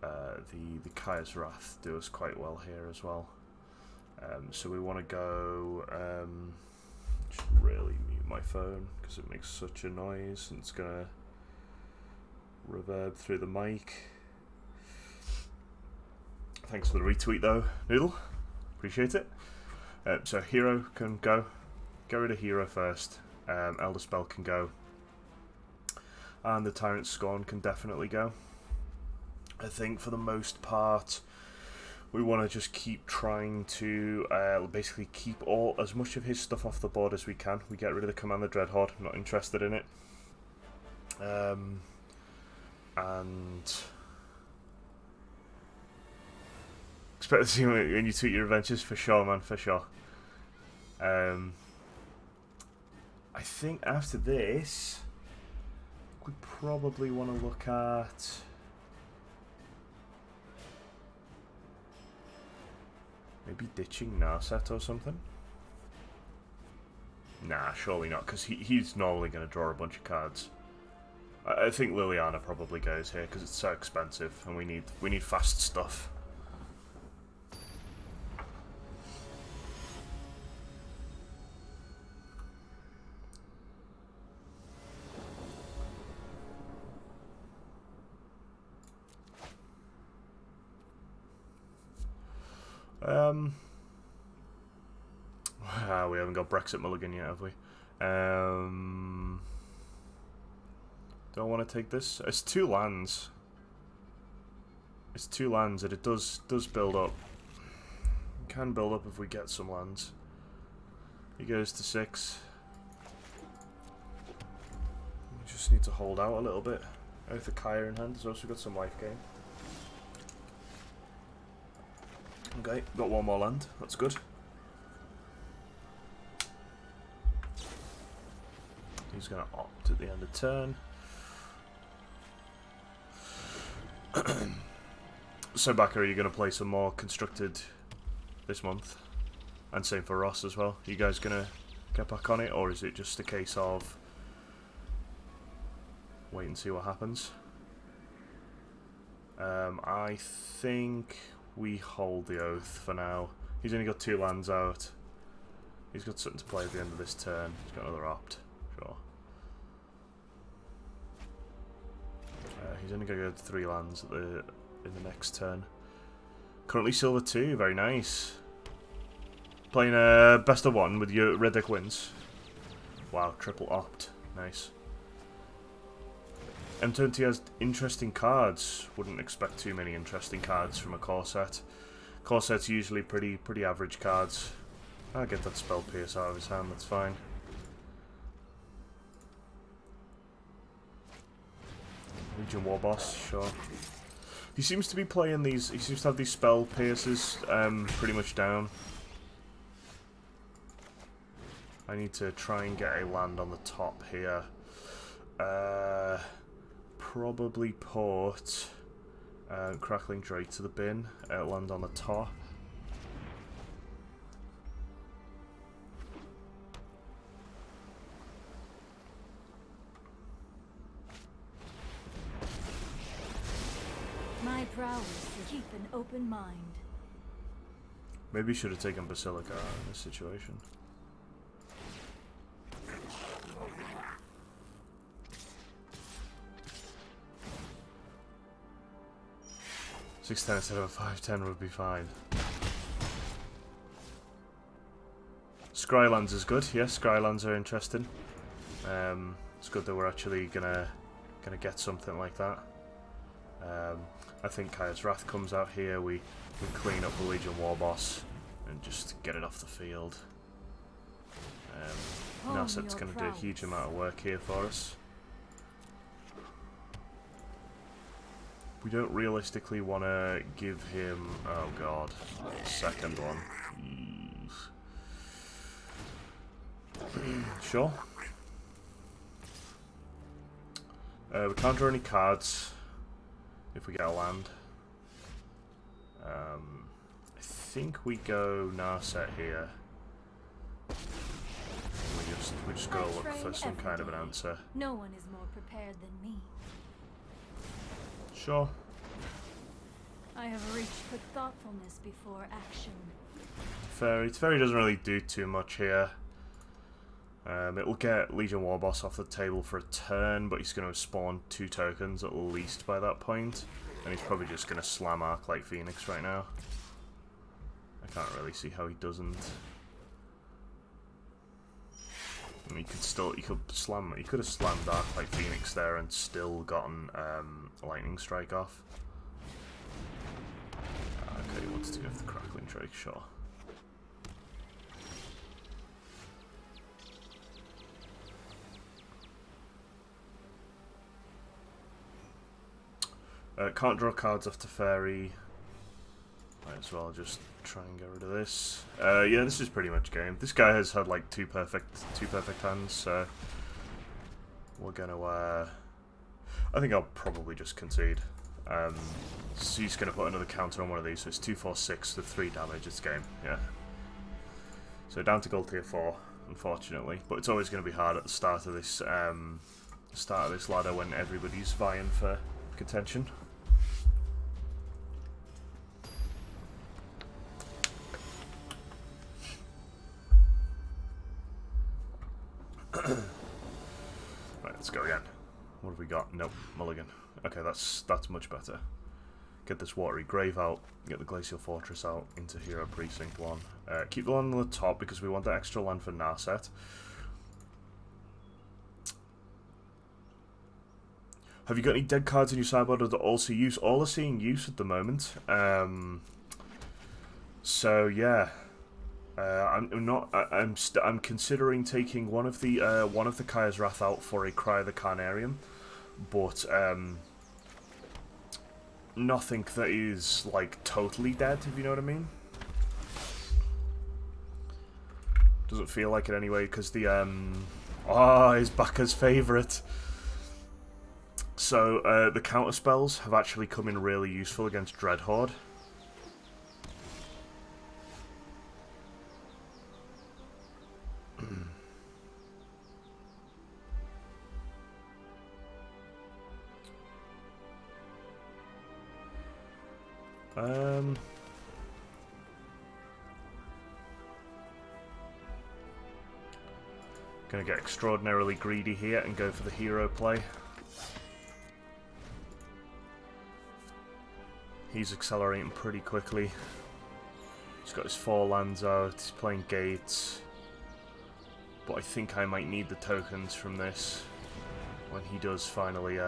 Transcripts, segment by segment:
the Kaya's Wrath do us quite well here as well. So we want to go. Just really mute my phone because it makes such a noise and it's gonna reverb through the mic. Thanks for the retweet though, Noodle. Appreciate it. So Hero can go. Get rid of Hero first. Elder Spell can go. And the Tyrant Scorn can definitely go. I think for the most part, we want to just keep trying to basically keep as much of his stuff off the board as we can. We get rid of the Commander Dreadhorde. I'm not interested in it. And expect to see when you tweet your adventures, for sure, man, for sure. I think after this, we probably want to look at maybe ditching Narset or something. Nah, surely not, because he's normally going to draw a bunch of cards. I think Liliana probably goes here because it's so expensive, and we need fast stuff. We haven't got Brexit Mulligan yet, have we? Don't want to take this. It's 2 lands. It's 2 lands, and it does build up. It can build up if we get some lands. He goes to 6. We just need to hold out a little bit. With the Kaya in hand, there's also got some life gain. Okay, got 1 more land. That's good. He's going to opt at the end of turn. So, Backer, are you going to play some more Constructed this month? And same for Ross as well. Are you guys going to get back on it, or is it just a case of wait and see what happens? I think we hold the Oath for now. He's only got 2 lands out. He's got something to play at the end of this turn. He's got another opt. Sure. He's only going to go to 3 lands in the next turn. Currently Silver 2, very nice. Playing best of 1 with your red deck wins. Wow, triple opt. Nice. M20 has interesting cards. Wouldn't expect too many interesting cards from a core set. Core set's usually pretty average cards. I'll get that Spell Pierce out of his hand, that's fine. Legion War Boss, sure. He seems to be playing these, he seems to have these Spell Pierces pretty much down. I need to try and get a land on the top here. Probably port Crackling Drake to the bin, land on the top. My prowess to keep an open mind. Maybe should have taken Basilica out in this situation. $6.10 instead of a $5.10 would be fine. Scrylands is good. Yes, Scrylands are interesting. It's good that we're actually gonna get something like that. I think Kaya's Wrath comes out here. We clean up the Legion War Boss and just get it off the field. Narset's going to do a huge amount of work here for us. We don't realistically want to give him... Oh god, second one. Sure. We can't draw any cards if we get a land. I think we go Narset here. We just gotta look for some kind of an answer. No one is more prepared than me. Sure. I have reached with thoughtfulness before action. Teferi doesn't really do too much here. It will get Legion Warboss off the table for a turn, but he's going to spawn 2 tokens at least by that point. And he's probably just going to slam Arclight Phoenix right now. I can't really see how he doesn't. I mean, he could have slammed Arclight Phoenix there and still gotten Lightning Strike off. Okay, he wants to go for the Crackling Drake, sure. Can't draw cards off Teferi. Might as well just try and get rid of this. Yeah, this is pretty much game. This guy has had like two perfect hands, so we're gonna. I think I'll probably just concede. So he's gonna put another counter on one of these, so it's 2, 4, 6 with 3 damage. It's game, yeah. So down to gold tier 4, unfortunately, but it's always gonna be hard at the start of this ladder when everybody's vying for contention. Right, let's go again. What have we got? Nope, mulligan. Okay, that's much better. Get this watery grave out, get the glacial fortress out into Hero Precinct 1. Keep the land on the top because we want that extra land for Narset. Have you got any dead cards in your sideboard that all see use? All are seeing use at the moment. So yeah. I'm considering taking one of the Kaya's Wrath out for a Cry of the Carnarium, but nothing that is like totally dead, if you know what I mean. Doesn't feel like it anyway, because the his backer's favourite. So the counter spells have actually come in really useful against Dreadhorde. Gonna get extraordinarily greedy here and go for the hero play. He's accelerating pretty quickly. He's got his 4 lands out, he's playing gates. But I think I might need the tokens from this when he does finally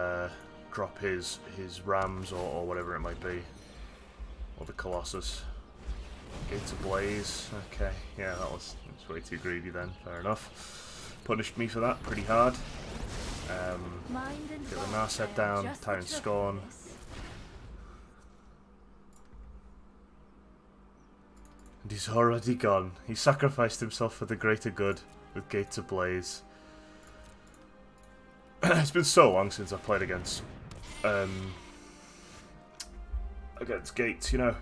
drop his rams or whatever it might be. Or the Colossus. Gates Ablaze. Okay, yeah, that's way too greedy then. Fair enough. Punished me for that pretty hard. Get the Narset down, Tyrant Scorn. And he's already gone. He sacrificed himself for the greater good with Gates Ablaze. It's been so long since I played against Gates, you know.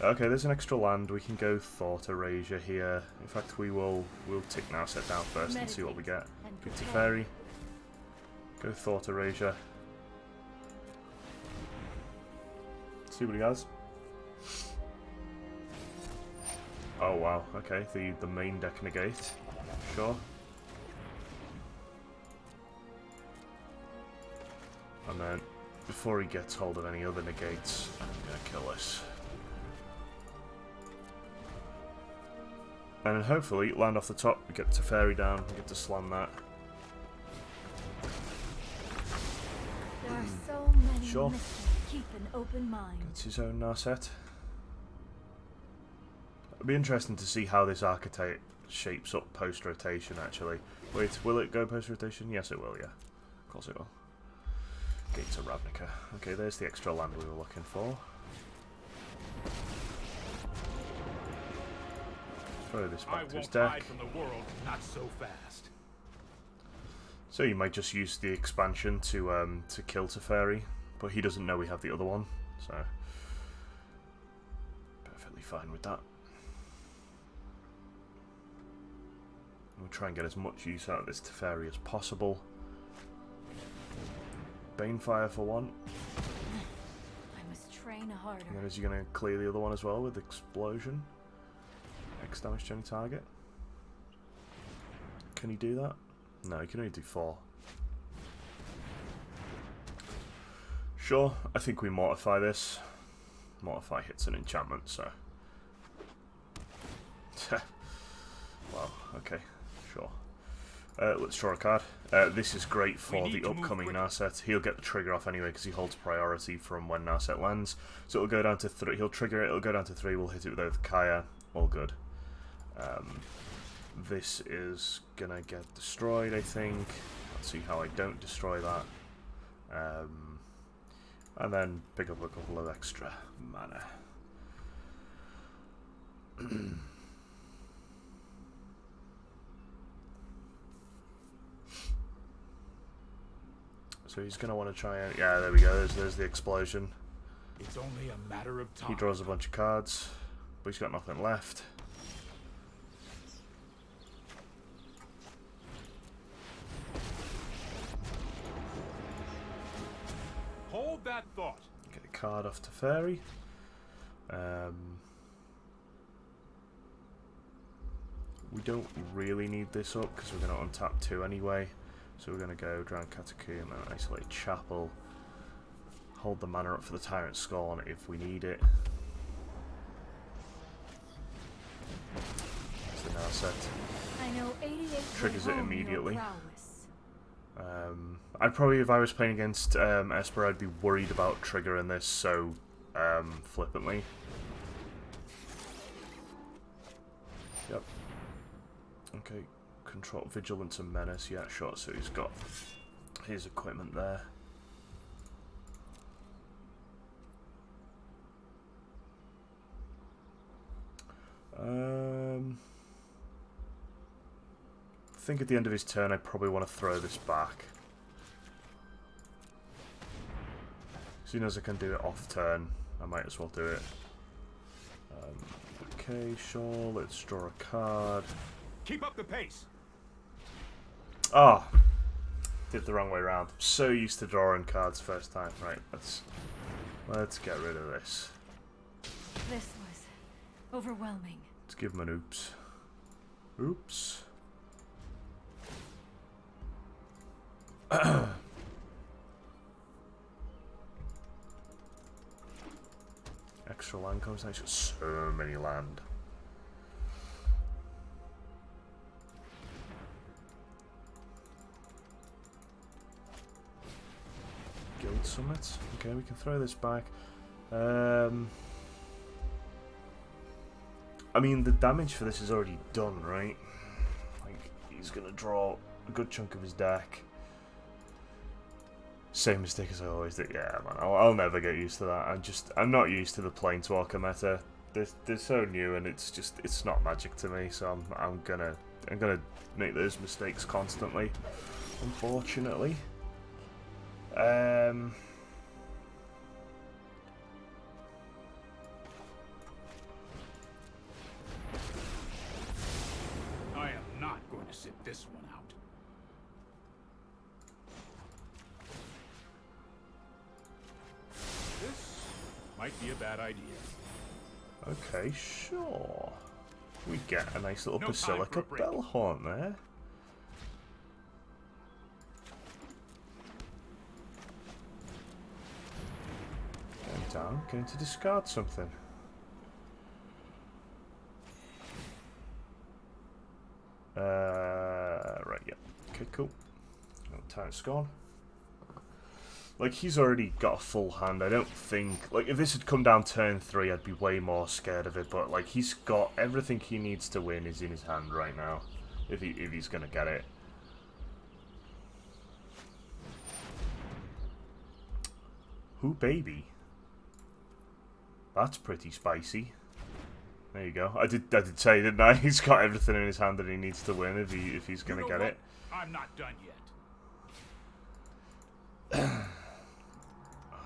Okay, there's an extra land. We can go Thought Erasure here. In fact, we'll tick Narset down first and see what we get. Big Teferi. Go Thought Erasure. See what he has. Oh wow, okay, the main deck negate. Sure. And then, before he gets hold of any other negates, I'm gonna kill this. And then hopefully, land off the top, we get Teferi down, we get to slam that. There are so many Sure. Keep an open mind. Gets his own Narset. It'll be interesting to see how this archetype shapes up post-rotation, actually. Wait, will it go post-rotation? Yes, it will, yeah. Of course it will. Gates of Ravnica. Okay, there's the extra land we were looking for. Throw this back to his deck. From the world, not so fast. So you might just use the expansion to kill Teferi, but he doesn't know we have the other one, so perfectly fine with that. We'll try and get as much use out of this Teferi as possible. Banefire for one. I must train kinda harder. And then is he going to clear the other one as well with explosion? X damage to any target. Can he do that? No, he can only do 4. Sure, I think we mortify this. Mortify hits an enchantment, so... Well, okay, sure. Let's draw a card. This is great for the upcoming Narset. He'll get the trigger off anyway because he holds priority from when Narset lands. So it'll go down to 3. He'll trigger it, it'll go down to 3. We'll hit it with Kaya. All good. This is gonna get destroyed, I think. Let's see how I don't destroy that. And then pick up a couple of extra mana. So he's going to want to try and... Yeah, there we go. There's the explosion. It's only a matter of time. He draws a bunch of cards, but he's got nothing left. Hold that thought. Get a card off to Fairy. We don't really need this up because we're going to untap 2 anyway. So we're going to go Drown Catacomb and Isolate Chapel. Hold the mana up for the Tyrant Scorn if we need it. It's the Narset. I know 88 Triggers it immediately. prowess. I'd probably, if I was playing against Esper, I'd be worried about triggering this so flippantly. Yep. Okay. Control, Vigilance and Menace, yeah, sure, so he's got his equipment there. I think at the end of his turn I probably want to throw this back. As soon as I can do it off turn, I might as well do it. Okay, sure, let's draw a card. Keep up the pace. Oh, did the wrong way around. I'm so used to drawing cards first time. Right, let's get rid of this. This was overwhelming. Let's give him an oops. Oops. Extra land comes out. So many land. Guild Summit. Okay, we can throw this back. I mean, the damage for this is already done, right? Like, he's gonna draw a good chunk of his deck. Same mistake as I always do. Yeah, man, I'll never get used to that. I'm not used to the Planeswalker meta. They're so new, and it's not Magic to me. So I'm gonna make those mistakes constantly, unfortunately. I am not going to sit this one out. This might be a bad idea. Okay, sure. We get a nice little No time Basilica for a break. Bellhorn there. Down, going to discard something. Right, yeah. Okay, cool. Oh, Tyrant's gone. Like, he's already got a full hand. I don't think... Like, if this had come down turn 3, I'd be way more scared of it. But, like, he's got everything he needs to win is in his hand right now. If he's going to get it. Who baby? That's pretty spicy. There you go. I did say, didn't I? He's got everything in his hand that he needs to win if he's going to get it. I'm not done yet.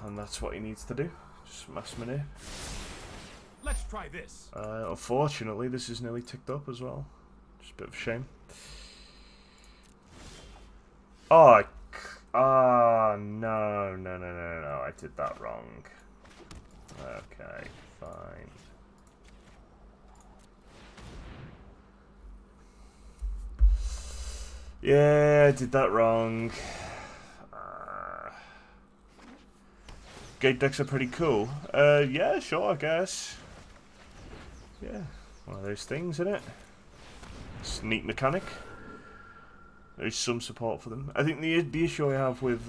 And that's what he needs to do. Just mess him in here. Let's try this. Unfortunately, this is nearly ticked up as well. Just a bit of a shame. Oh, no. I did that wrong. Okay, fine. Yeah, I did that wrong. Gate decks are pretty cool. Yeah, sure, I guess. Yeah, one of those things, isn't it? It's a neat mechanic. There's some support for them. I think the issue I have with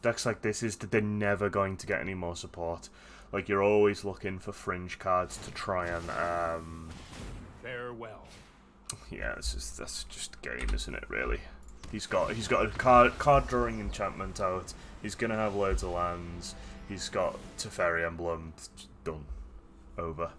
decks like this is that they're never going to get any more support. Like, you're always looking for fringe cards to try and Farewell. yeah, that's just a game, isn't it? Really, he's got a card drawing enchantment out. He's gonna have loads of lands. He's got Teferi Emblem. Done. Over.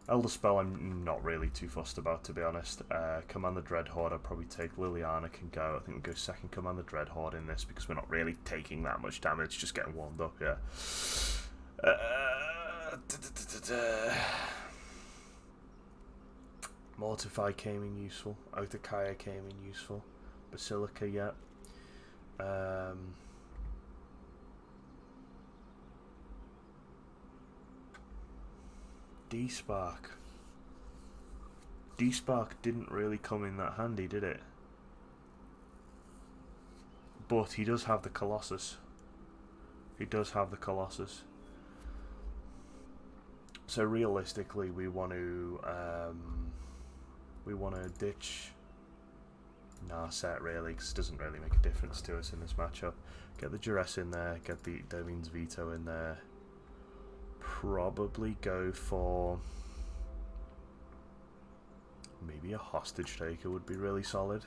Elder Spell I'm not really too fussed about, to be honest. Command the Dreadhorde, I'd probably take Liliana can go. I think we'll go second Command the Dreadhorde in this because we're not really taking that much damage, just getting warmed up, yeah. Mortify came in useful. Otakaya came in useful. Basilica, yeah. D-Spark. D-Spark didn't really come in that handy, did it? But he does have the Colossus. He does have the Colossus. So realistically, we want to ditch Narset really, because it doesn't really make a difference to us in this matchup. Get the Duress in there. Get the Dominion's Veto in there. Probably go for maybe a Hostage Taker would be really solid.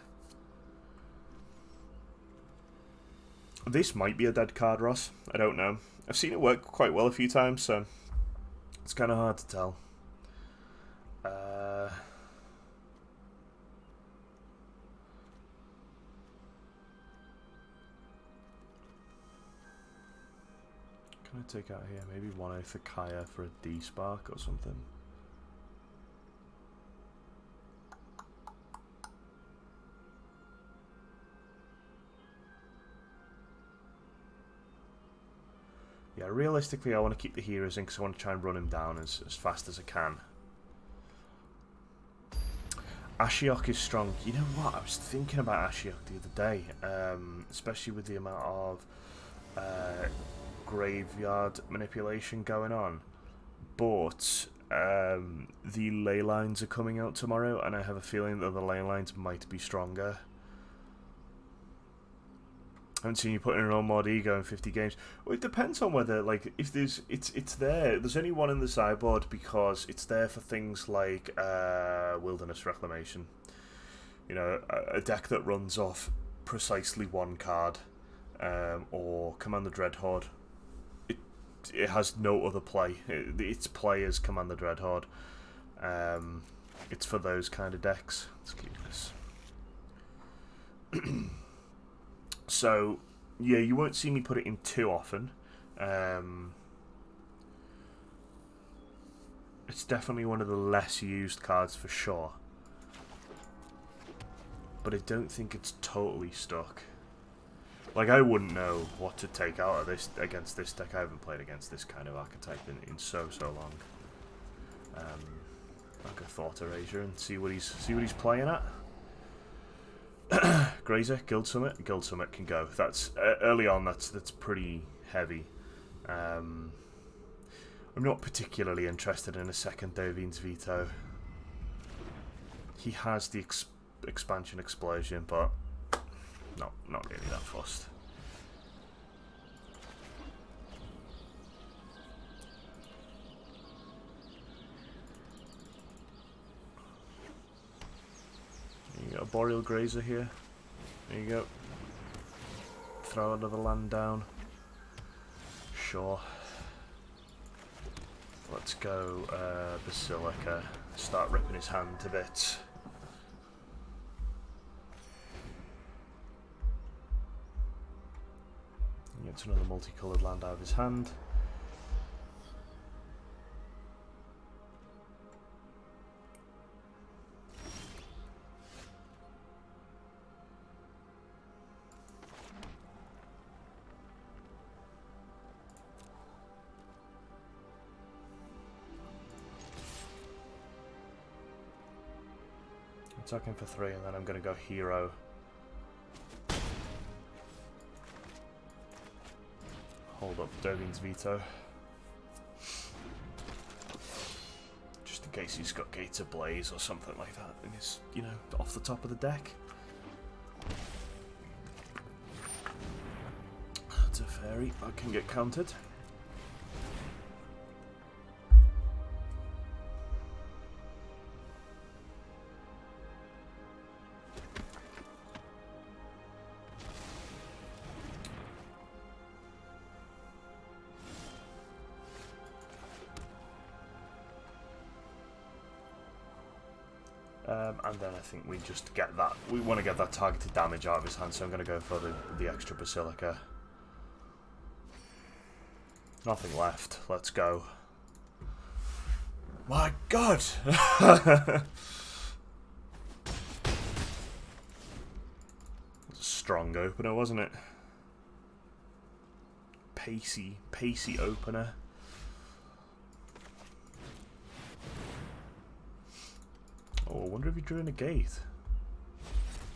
This might be a dead card, Ross. I don't know. I've seen it work quite well a few times, so it's kind of hard to tell. Can I take out here? Maybe one Othakaya for a D-Spark or something. Yeah, realistically, I want to keep the heroes in because I want to try and run him down as fast as I can. Ashiok is strong. You know what? I was thinking about Ashiok the other day, especially with the amount of graveyard manipulation going on. But the ley lines are coming out tomorrow, and I have a feeling that the ley lines might be stronger. I haven't seen you put in an Unmod Ego in 50 games. Well, it depends on whether, like, if there's it's there. There's only one in the sideboard because it's there for things like Wilderness Reclamation. You know, a deck that runs off precisely one card, or Command the Dreadhorde. It has no other play. Its play is Command the Dreadhorde. It's for those kind of decks. Let's keep this. So, yeah, you won't see me put it in too often. It's definitely one of the less used cards for sure. But I don't think it's totally stuck. Like, I wouldn't know what to take out of this against this deck. I haven't played against this kind of archetype in so long. I'll go Thought Erasure and see what he's playing at. Grazer, Guild Summit can go. That's early on. That's pretty heavy. I'm not particularly interested in a second Dovin's Veto. He has the expansion explosion, but not really that fussed. You got a Boreal Grazer here. There you go. Throw another land down. Sure. Let's go Basilica. Start ripping his hand to bits. He gets another multicoloured land out of his hand. Attacking for 3, and then I'm going to go hero. Hold up Dogan's veto. Just in case he's got Gates Ablaze or something like that, and he's, you know, off the top of the deck. It's a fairy, I can get countered. And then I think we just get that. We want to get that targeted damage out of his hand, so I'm going to go for the extra Basilica. Nothing left. Let's go. My God! Strong opener, wasn't it? Pacey opener. Oh, I wonder if he drew in a gate.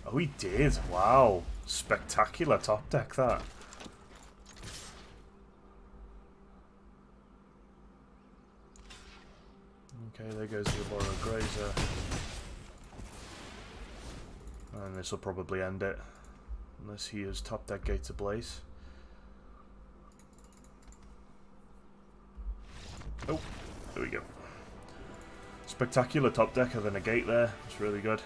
Oh, he did. Wow. Spectacular top deck, that. Okay, there goes the Aurora Grazer. And this will probably end it. Unless he has top deck Gates Ablaze. Oh, there we go. Spectacular top decker than a gate there. It's really good.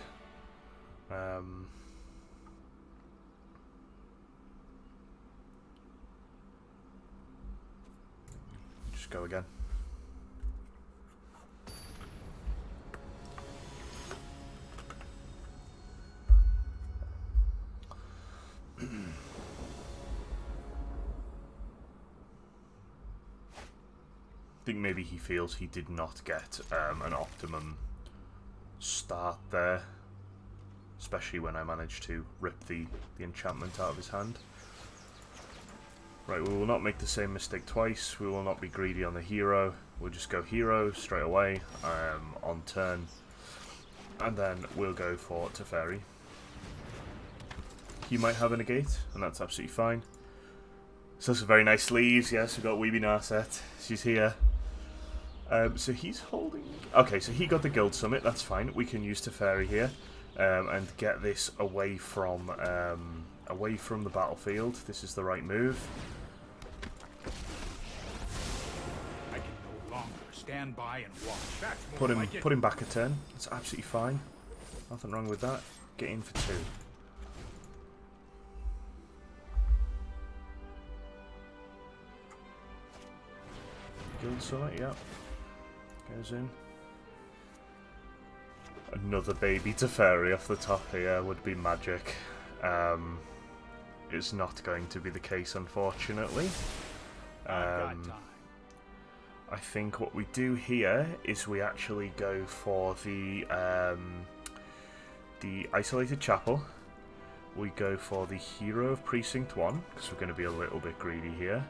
Just go again. I think maybe he feels he did not get an optimum start there, especially when I managed to rip the enchantment out of his hand. Right, we will not make the same mistake twice. We will not be greedy on the hero. We'll just go hero straight away on turn, and then we'll go for Teferi. He might have a negate, and that's absolutely fine. So some very nice sleeves. Yes, we've got Weeby Narset. She's here. So he's holding... Okay, so he got the Guild Summit, that's fine. We can use Teferi here and get this away from the battlefield. This is the right move. I can no longer stand by and watch. That's more Put him like it. put him back a turn. It's absolutely fine. Nothing wrong with that. Get in for 2. Guild Summit, yeah. Goes in. Another baby Teferi off the top here would be magic. It's not going to be the case, unfortunately. I think what we do here is we actually go for the Isolated Chapel. We go for the Hero of Precinct 1, because we're going to be a little bit greedy here.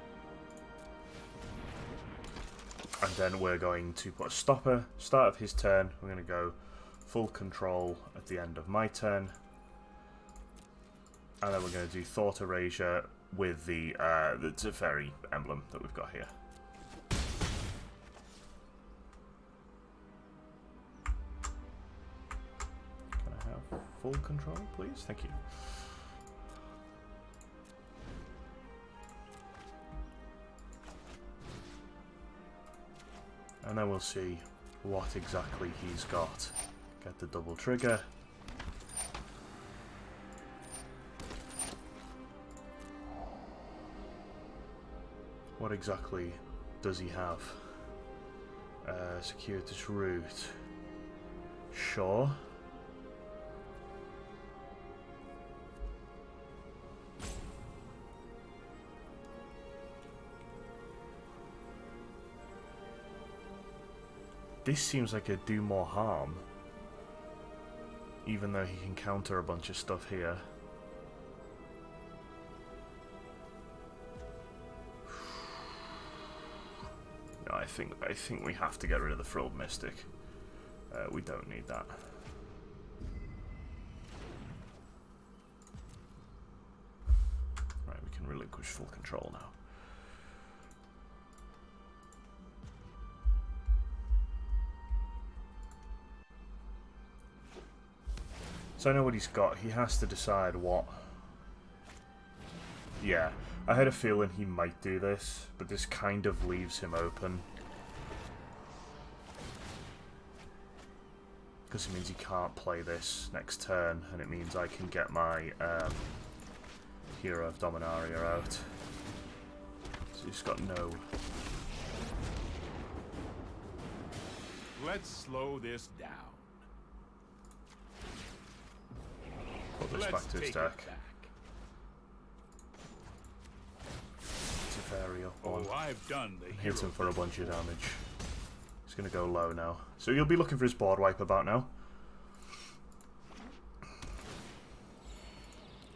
And then we're going to put a stopper, start of his turn. We're going to go full control at the end of my turn. And then we're going to do Thought Erasure with the Teferi emblem that we've got here. Can I have full control, please? Thank you. And then we'll see what exactly he's got. Get the double trigger. What exactly does he have? Circuitous route. Sure. This seems like it'd do more harm, even though he can counter a bunch of stuff here. No, I think we have to get rid of the Frilled Mystic. We don't need that. can relinquish full control now. So I know what he's got. He has to decide what... Yeah, I had a feeling he might do this, but this kind of leaves him open. Because it means he can't play this next turn, and it means I can get my Hero of Dominaria out. So he's got no... Let's slow this down. Put this back to his deck. Teferi up on. I've done the Hit him for a bunch of damage. He's going to go low now. So you'll be looking for his board wipe about now.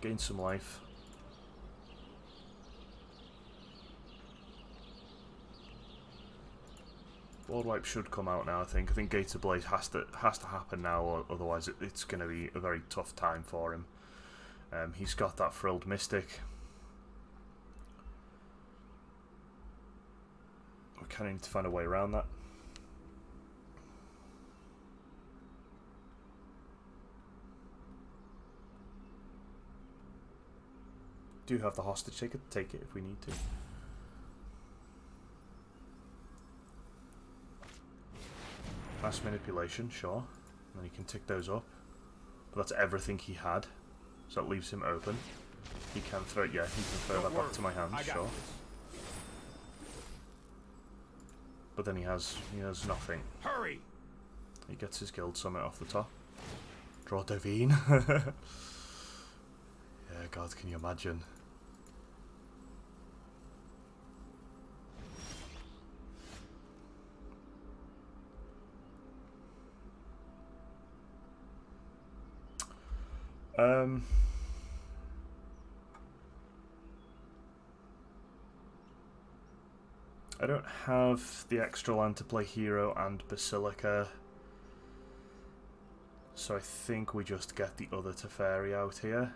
Gain some life. Board wipe should come out now, I think. I think Gates of Blaze has to happen now, or otherwise it's going to be a very tough time for him. He's got that Frilled Mystic. We kind of need to find a way around that. Do have the hostage taker, take it if we need to. Mass manipulation, sure. And then he can tick those up. But that's everything he had. So that leaves him open. He can throw it, yeah, he can throw that back to my hand, sure. But then he has nothing. Hurry! He gets his Guild Summit off the top. Draw Dovine. Yeah, God, can you imagine? I don't have the extra land to play Hero and Basilica, so I think we just get the other Teferi out here.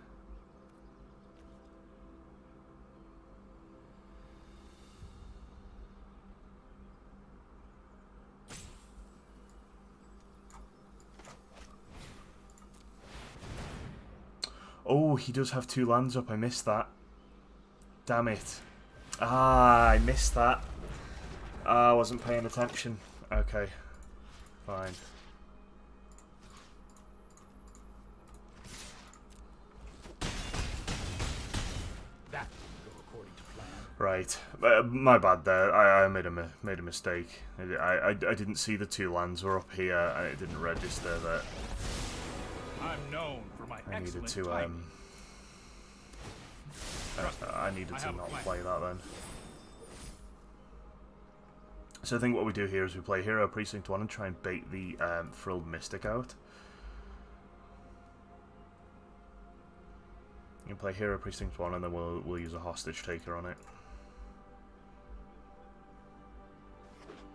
Oh, he does have 2 lands up. I missed that. Damn it. Ah, I missed that. Ah, I wasn't paying attention. Okay. Fine. That didn't go according to plan. Right. My bad there. I made a mistake. I didn't see the 2 lands were up here, and it didn't register that I'm known for my I needed excellent to timing. I needed to not play that then. So I think what we do here is we play Hero Precinct 1 and try and bait the Frilled Mystic out. You can play Hero Precinct 1 and then we'll use a Hostage Taker on it.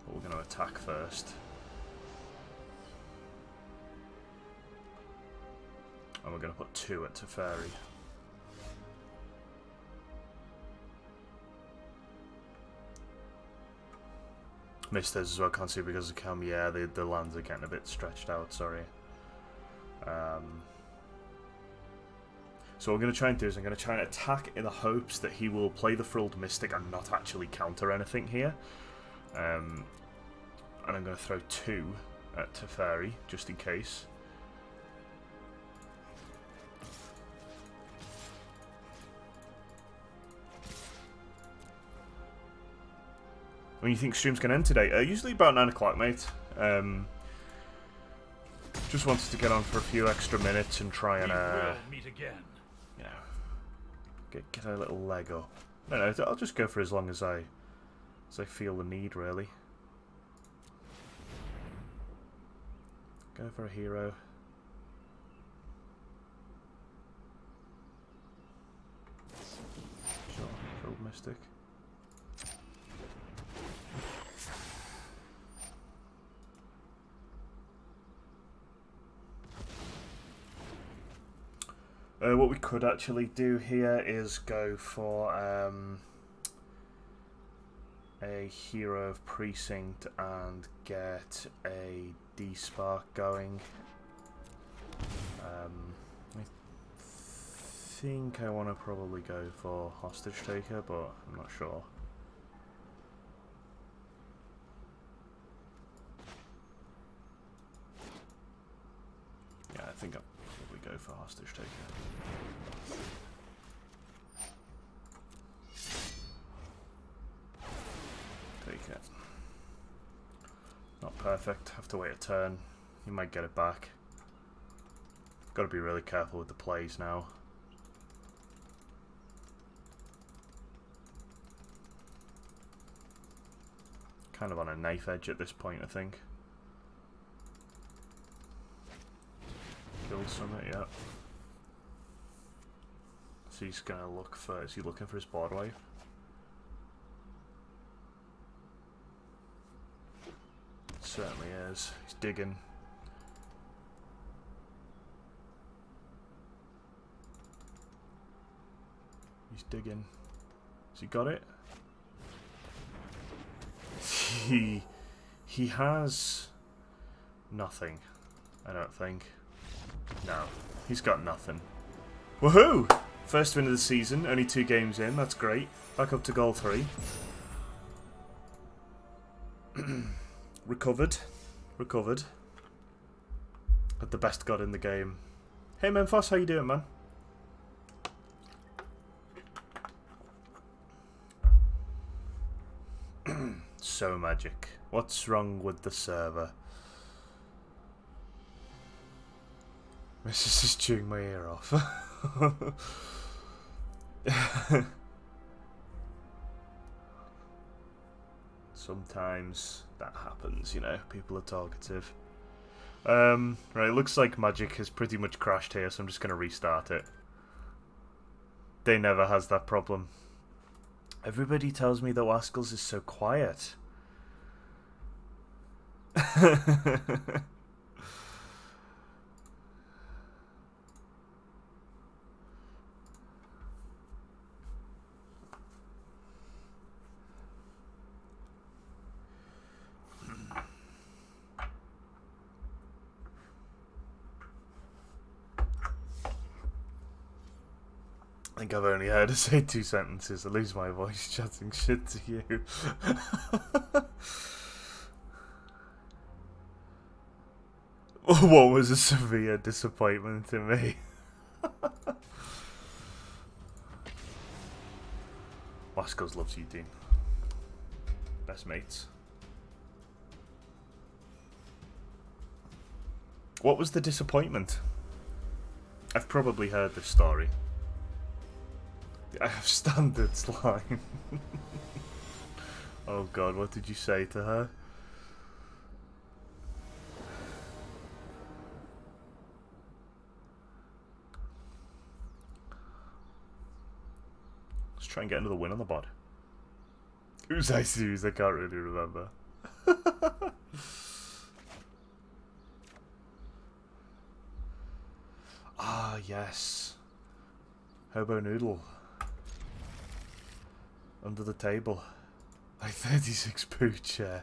But we're going to attack first. And we're going to put 2 at Teferi. Missed those as well, can't see because of cam. Yeah, the lands are getting a bit stretched out, sorry. So what I'm going to try and do is I'm going to try and attack in the hopes that he will play the Frilled Mystic and not actually counter anything here. And I'm going to throw 2 at Teferi, just in case. When you think stream's going to end today? Usually about 9 o'clock, mate. Just wanted to get on for a few extra minutes and try and, meet again. you know, get a little leg up. No, I'll just go for as long as I feel the need, really. Go for a hero. Sure, Frilled Mystic. What we could actually do here is go for a Hero of Precinct and get a D-Spark going. I think I want to probably go for Hostage Taker, but I'm not sure. Yeah, I think I'll probably go for Hostage Taker. Take it. Not perfect, have to wait a turn. You might get it back. Got to be really careful with the plays now. Kind of on a knife edge at this point, I think. Killed Summit, yeah. So he's gonna look for. Is he looking for his board wipe? Certainly is. He's digging. He's digging. Has he got it? He has nothing, I don't think. No, he's got nothing. Woohoo! First win of the season, only 2 games in, that's great. Back up to goal 3. Recovered. Had the best god in the game. Hey Memphis, how you doing, man? So magic. What's wrong with the server? This is chewing my ear off. Sometimes that happens, you know. People are talkative. Right, looks like Magic has pretty much crashed here, so I'm just going to restart it. Day never has that problem. Everybody tells me that Waskels is so quiet. I think I've only heard her say 2 sentences. I lose my voice chatting shit to you. What was a severe disappointment to me? Waskels loves you, Dean. Best mates. What was the disappointment? I've probably heard this story. I have standards line. Oh god, what did you say to her? Let's try and get another win on the bod. Who's I series? I can't really remember. Ah, yes. Hobo Noodle. Under the table. Like 36 pooch, yeah.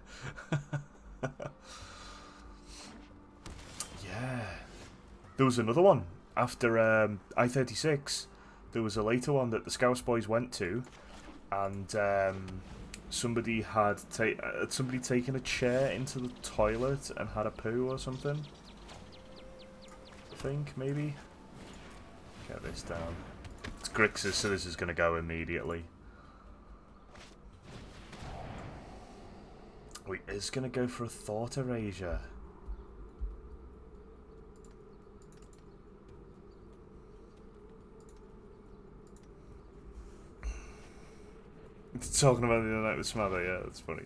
Yeah. There was another one. After I-36, there was a later one that the Scouse Boys went to, and somebody had somebody taken a chair into the toilet and had a poo or something. I think, maybe. Get this down. It's Grixis, so this is going to go immediately. We is going to go for a Thought Erasure. Talking about the other night with Smother, yeah, that's funny.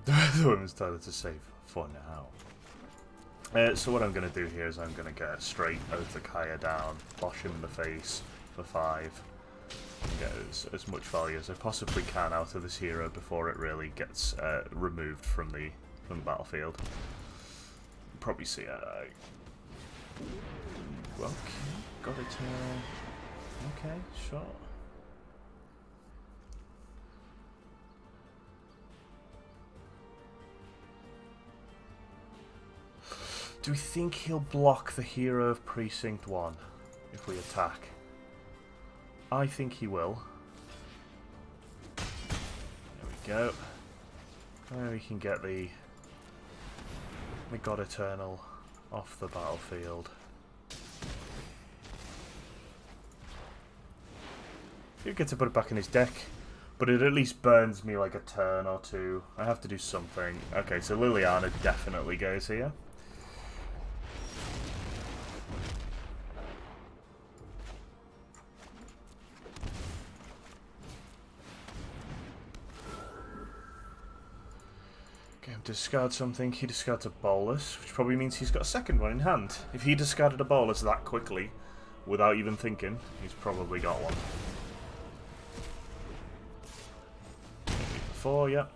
The women's toilet to save for now. So what I'm going to do here is I'm going to get a straight Otakaya down, bosh him in the face for 5, and get as much value as I possibly can out of this hero before it really gets removed from the from the battlefield. Probably see okay, got it. Okay, sure. Do we think he'll block the hero of Precinct 1 if we attack? I think he will. There we go. And we can get the God Eternal off the battlefield. You get to put it back in his deck, but it at least burns me like a turn or two. I have to do something. Okay, so Liliana definitely goes here. Discard something, he discards a bolus, which probably means he's got a second one in hand. If he discarded a bolus that quickly, without even thinking, he's probably got one. 4, yep.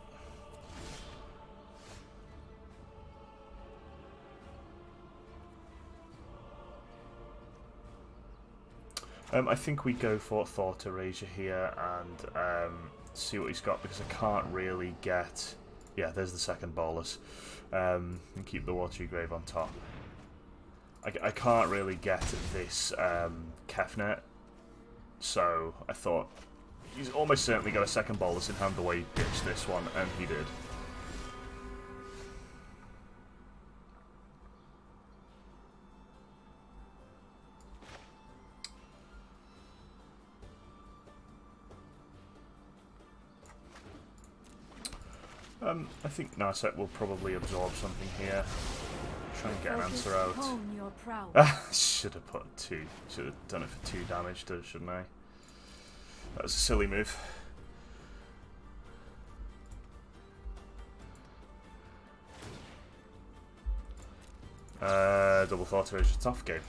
I think we go for Thought Erasure here and see what he's got, because I can't really get... Yeah, there's the second bolus. And keep the Watery Grave on top. I can't really get this Kefnet, so I thought he's almost certainly got a second bolus in hand the way he ditched this one, and he did. I think Narset will probably absorb something here. Try and get an answer out. Should have put 2. Should have done it for 2 damage, shouldn't I? That was a silly move. Double Thought Erasure, tough game.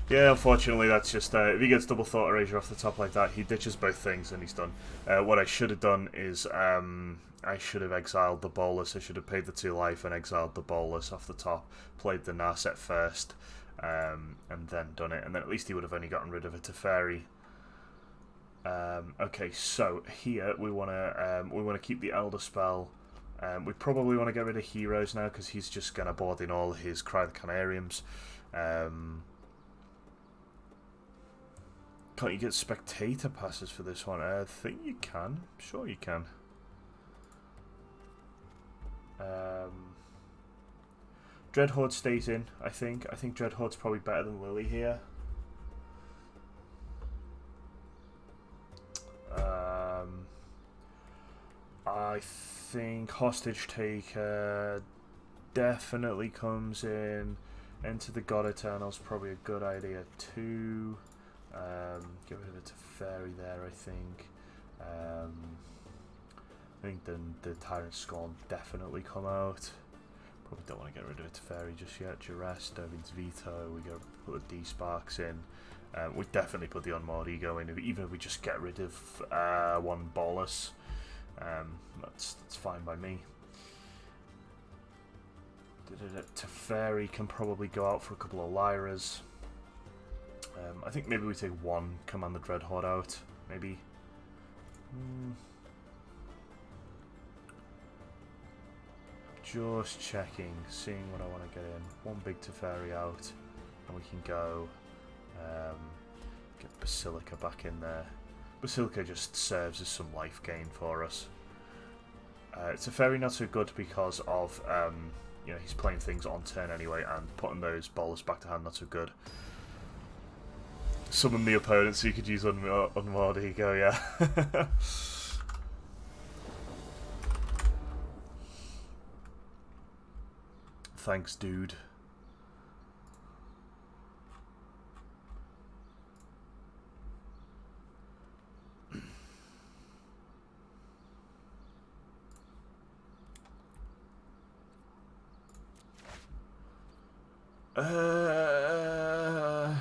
Yeah, unfortunately, that's just... if he gets Double Thought Erasure off the top like that, he ditches both things and he's done. What I should have done is... I should have exiled the bolus. I should have paid the 2 life and exiled the bolus off the top. Played the Narset first, and then done it. And then at least he would have only gotten rid of a Teferi. Okay, so here we want to keep the Elder Spell. We probably want to get rid of heroes now because he's just going to board in all his Cry the Canariums. Can't you get spectator passes for this one? I think you can. Sure you can. Dreadhorde stays in, I think. I think Dreadhorde's probably better than Lily here. I think Hostage Taker definitely comes in. Enter the God Eternal's probably a good idea too. Get rid of a Teferi there, I think. I think the Tyrant Scorn definitely come out. Probably don't want to get rid of a Teferi just yet. Duress, Dervin's Veto, we go put the D-Sparks in. We definitely put the Unmoored Ego in, even if we just get rid of 1 bolus. That's fine by me. Teferi can probably go out for a couple of Lyras. I think maybe we take 1 Command the Dreadhorde out, maybe. Just checking, seeing what I want to get in. 1 big Teferi out, and we can go get Basilica back in there. Basilica just serves as some life gain for us. Teferi not so good because of you know, he's playing things on turn anyway, and putting those bolus back to hand not so good. Summon the opponent so you could use Unmoored Ego, yeah. Thanks, dude.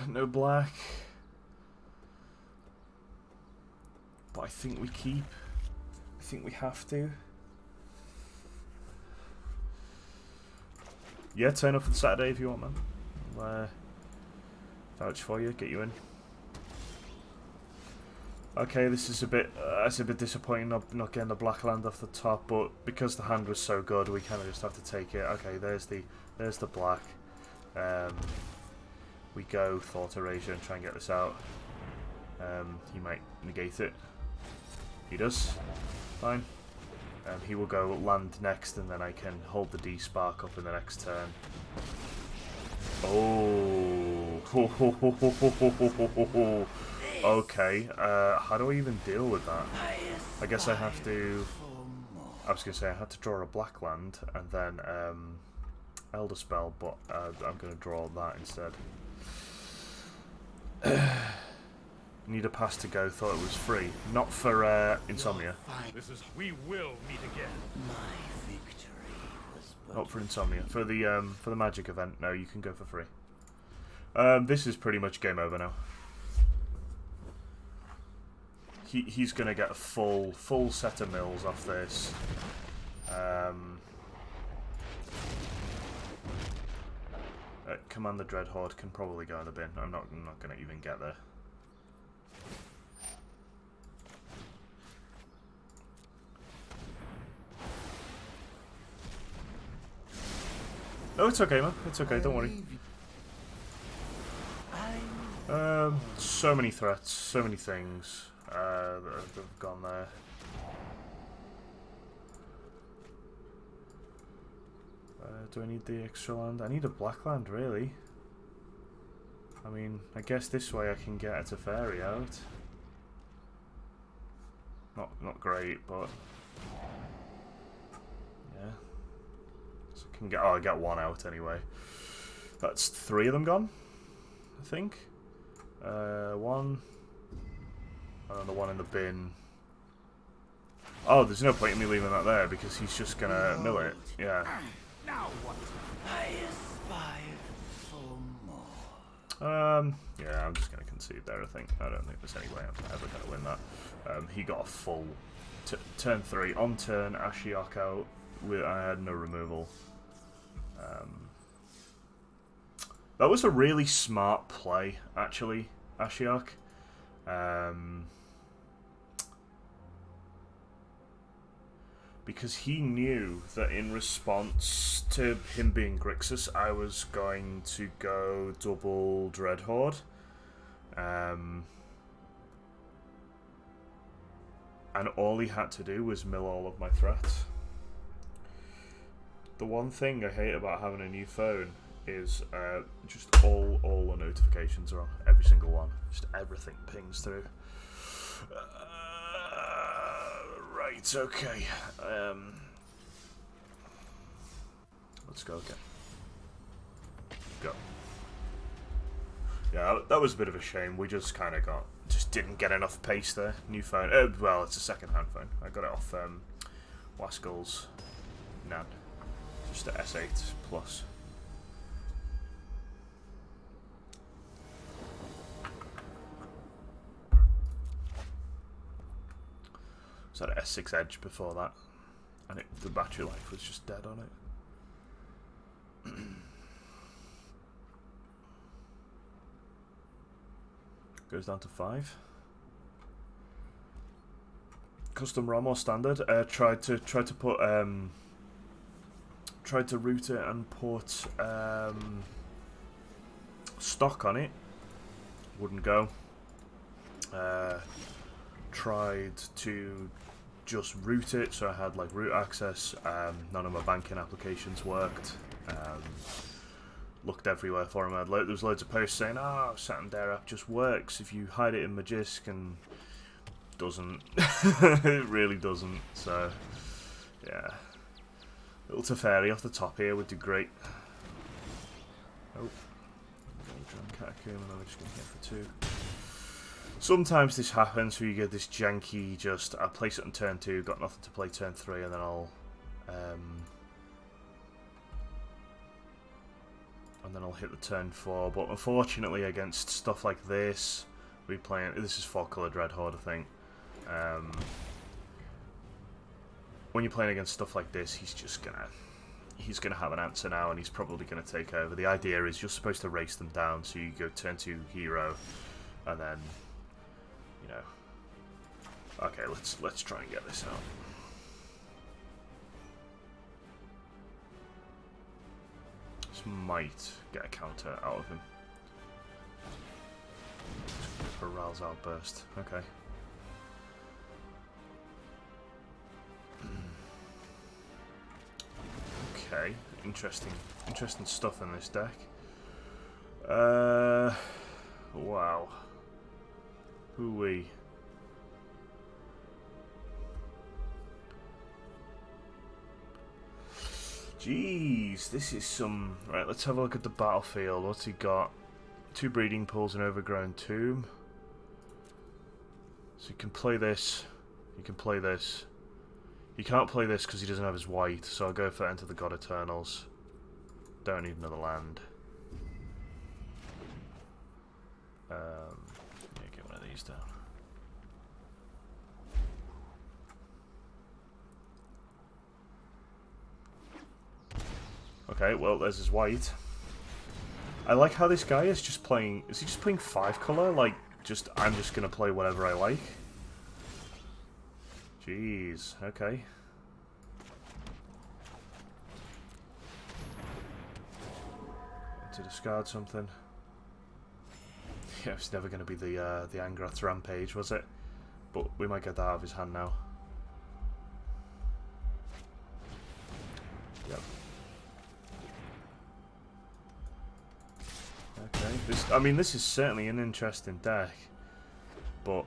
No black. But I think we keep. I think we have to. Yeah, turn up for the Saturday if you want, man. I'll vouch for you, get you in. Okay, this is a bit, it's a bit disappointing not getting the black land off the top, but because the hand was so good, we kind of just have to take it. Okay, there's the black. We go Thought Erasure and try and get this out. He might negate it. He does. Fine. He will go land next, and then I can hold the D-Spark up in the next turn. Oh. Okay. How do I even deal with that? I guess I have to... I was going to say I had to draw a black land, and then Elder Spell, but I'm going to draw that instead. Need a pass to go, thought it was free. Not for Insomnia. We will meet again. My victory was Not for Insomnia. For the Magic event, no, you can go for free. This is pretty much game over now. He's gonna get a full set of mills off this. Command the Dreadhorde can probably go in the bin. I'm not gonna even get there. Oh, it's okay, man. It's okay. Don't worry. So many threats, so many things that have gone there. Do I need the extra land? I need a black land, really. I mean, I guess this way I can get a Teferi out. Not great, but yeah. So I can get. Oh, I get one out anyway. That's 3 of them gone, I think. One. And the one in the bin. Oh, there's no point in me leaving that there because he's just gonna mill it. Yeah. Now what? I aspire for more. Yeah, I'm just gonna concede there. I don't think there's any way I'm ever gonna win that. He got a full turn 3 on turn. Ashiok out. I had no removal. That was a really smart play, actually, Ashiok. Because he knew that in response to him being Grixis, I was going to go double Dreadhorde. And all he had to do was mill all of my threats. The one thing I hate about having a new phone is just all the notifications are on, every single one. Just everything pings through. Right, okay. Let's go again. Go. Yeah, that was a bit of a shame. We just kind of didn't get enough pace there. New phone. Well, it's a second-hand phone. I got it off Waskell's Nan. Just a S8 Plus. So I had an S6 Edge before that, and the battery life was just dead on it. Goes down to 5. Custom ROM or standard? Tried to put tried to route it and put stock on it. Wouldn't go. Tried to just route it, so I had like root access. None of my banking applications worked. Looked everywhere for him. There was loads of posts saying, "Oh, Santander app just works if you hide it in Magisk," and doesn't. It really doesn't. So yeah, little Teferi off the top here would do great. Oh, Catacomb, and then we're just gonna hit for 2. Sometimes this happens where you get this janky, just I place it on turn 2, got nothing to play turn 3, and then I'll hit the turn 4. But unfortunately, against stuff like this, this is 4-color Dreadhorde, I think. When you're playing against stuff like this, he's he's going to have an answer now, and he's probably going to take over. The idea is you're supposed to race them down, so you go turn 2 hero, and then, you know. Okay, let's try and get this out. This might get a counter out of him. For Ral's outburst. Okay. Okay, interesting stuff in this deck. Wow. Hooey. Jeez, this is some... Right, let's have a look at the battlefield. What's he got? 2 breeding pools, an overgrown tomb. So you can play this. You can play this. You can't play this because he doesn't have his white, so I'll go for Enter the God Eternals. Don't need another land. Yeah, get one of these down. Okay, well, there's his white. I like how this guy is just playing... Is he just playing 5 color? Like, I'm just gonna play whatever I like? Jeez, okay. To discard something. Yeah, it's never going to be the Angrath's Rampage, was it? But we might get that out of his hand now. Yep. Okay. I mean, this is certainly an interesting deck, but...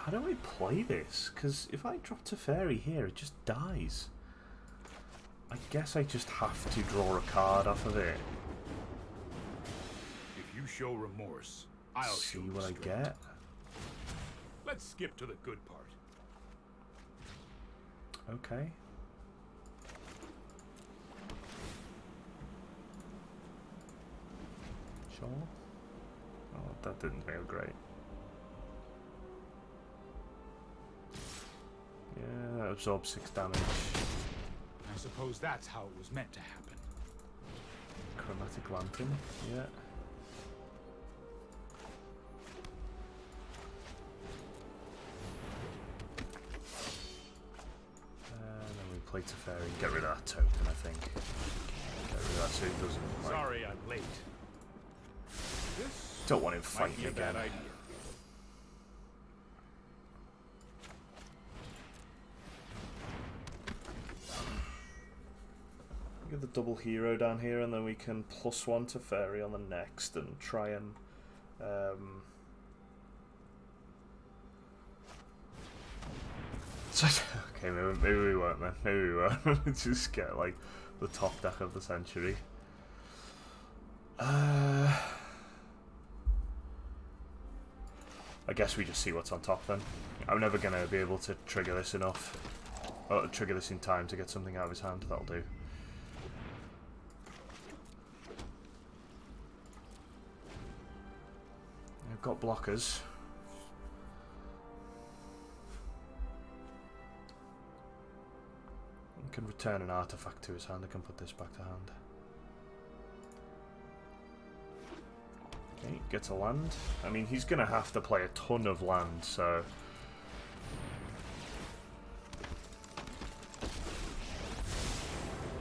How do I play this? Because if I drop Teferi here, it just dies. I guess I just have to draw a card off of it. If you show remorse, I'll see show what I strength. get. Let's skip to the good part. Okay. Sure. Oh, that didn't feel great. Yeah, that absorbs 6 damage. I suppose that's how it was meant to happen. Chromatic Lantern, yeah. And then we play Teferi, get rid of that token, I think. Get rid of that so he doesn't... Like, Sorry I'm late. This don't want him might fighting be a again. bad idea. Get the double hero down here, and then we can +1 to Fairy on the next and try and okay, maybe we won't then. Maybe we won't. Just get like the top deck of the century. I guess we just see what's on top then. I'm never gonna be able to trigger this enough. Or trigger this in time to get something out of his hand. That'll do. I've got blockers. I can return an artifact to his hand. I can put this back to hand. Okay, gets a land. I mean, he's going to have to play a ton of land, so...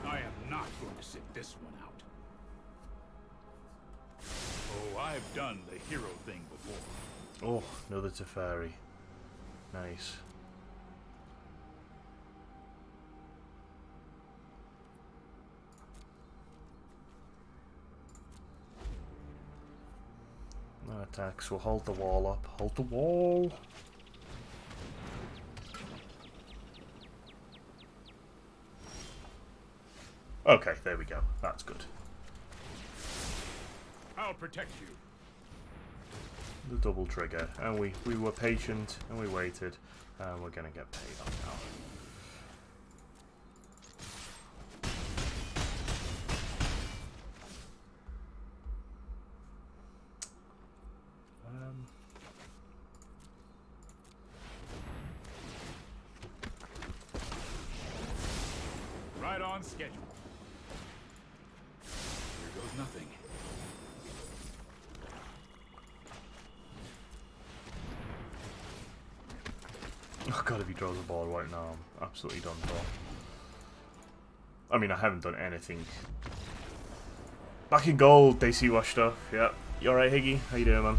I am not going to sit this one out. Oh, I've done the hero thing before. Oh, another Teferi. Nice. No attacks. We'll hold the wall up. Hold the wall! Okay, there we go. That's good. I'll protect you. The double trigger, and we were patient and we waited, and we're gonna get paid off now. on schedule. Here goes nothing. Oh god, if he draws a ball right now, I'm absolutely done for. I mean, I haven't done anything. Back in goal, DayC washed up. Yep. You alright, Higgy? How you doing, man?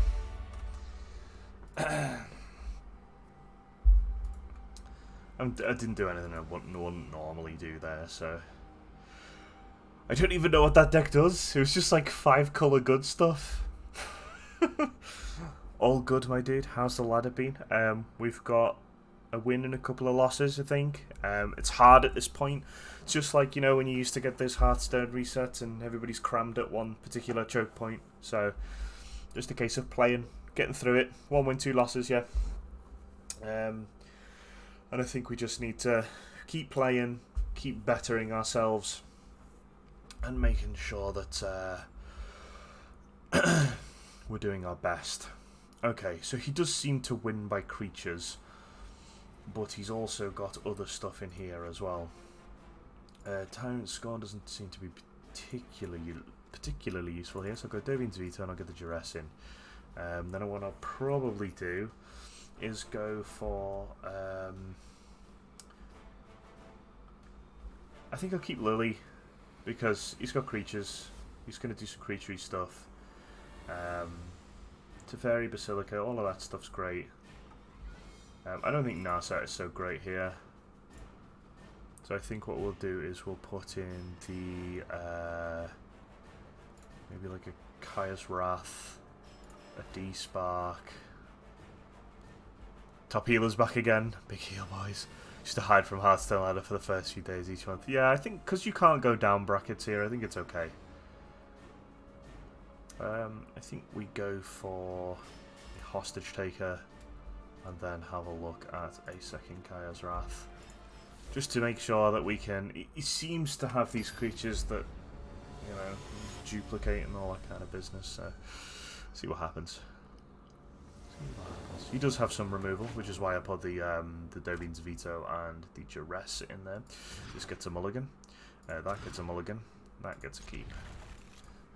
I didn't do anything I wouldn't normally do there, so... I don't even know what that deck does. It was just like 5 colour good stuff. All good, my dude. How's the ladder been? We've got a win and a couple of losses, I think. It's hard at this point. It's just like, you know, when you used to get those Hearthstone resets and everybody's crammed at one particular choke point. So, just a case of playing, getting through it. 1 win, 2 losses, yeah. And I think we just need to keep playing, keep bettering ourselves, and making sure that we're doing our best. Okay, so he does seem to win by creatures, but he's also got other stuff in here as well. Tyrant Scorn doesn't seem to be particularly useful here, so I'll go Dovian's Veto and I'll get the Duress in. Then what I'll probably do is go for... I think I'll keep Lily, because he's got creatures. He's going to do some creaturey stuff. Teferi, Basilica, all of that stuff's great. I don't think Narset is so great here. So I think what we'll do is we'll put in the... maybe like a Kaya's Wrath, a D-Spark. Top healer's back again. Big heal, boys. Just to hide from Hearthstone ladder for the first few days each month. Yeah, I think because you can't go down brackets here, I think it's okay. I think we go for a Hostage Taker and then have a look at a second Kaya's Wrath. Just to make sure that we can... He seems to have these creatures that, you know, duplicate and all that kind of business, so see what happens. He does have some removal, which is why I put the Dovian's Veto and the Duress in there. This gets a mulligan. That gets a mulligan. That gets a keep.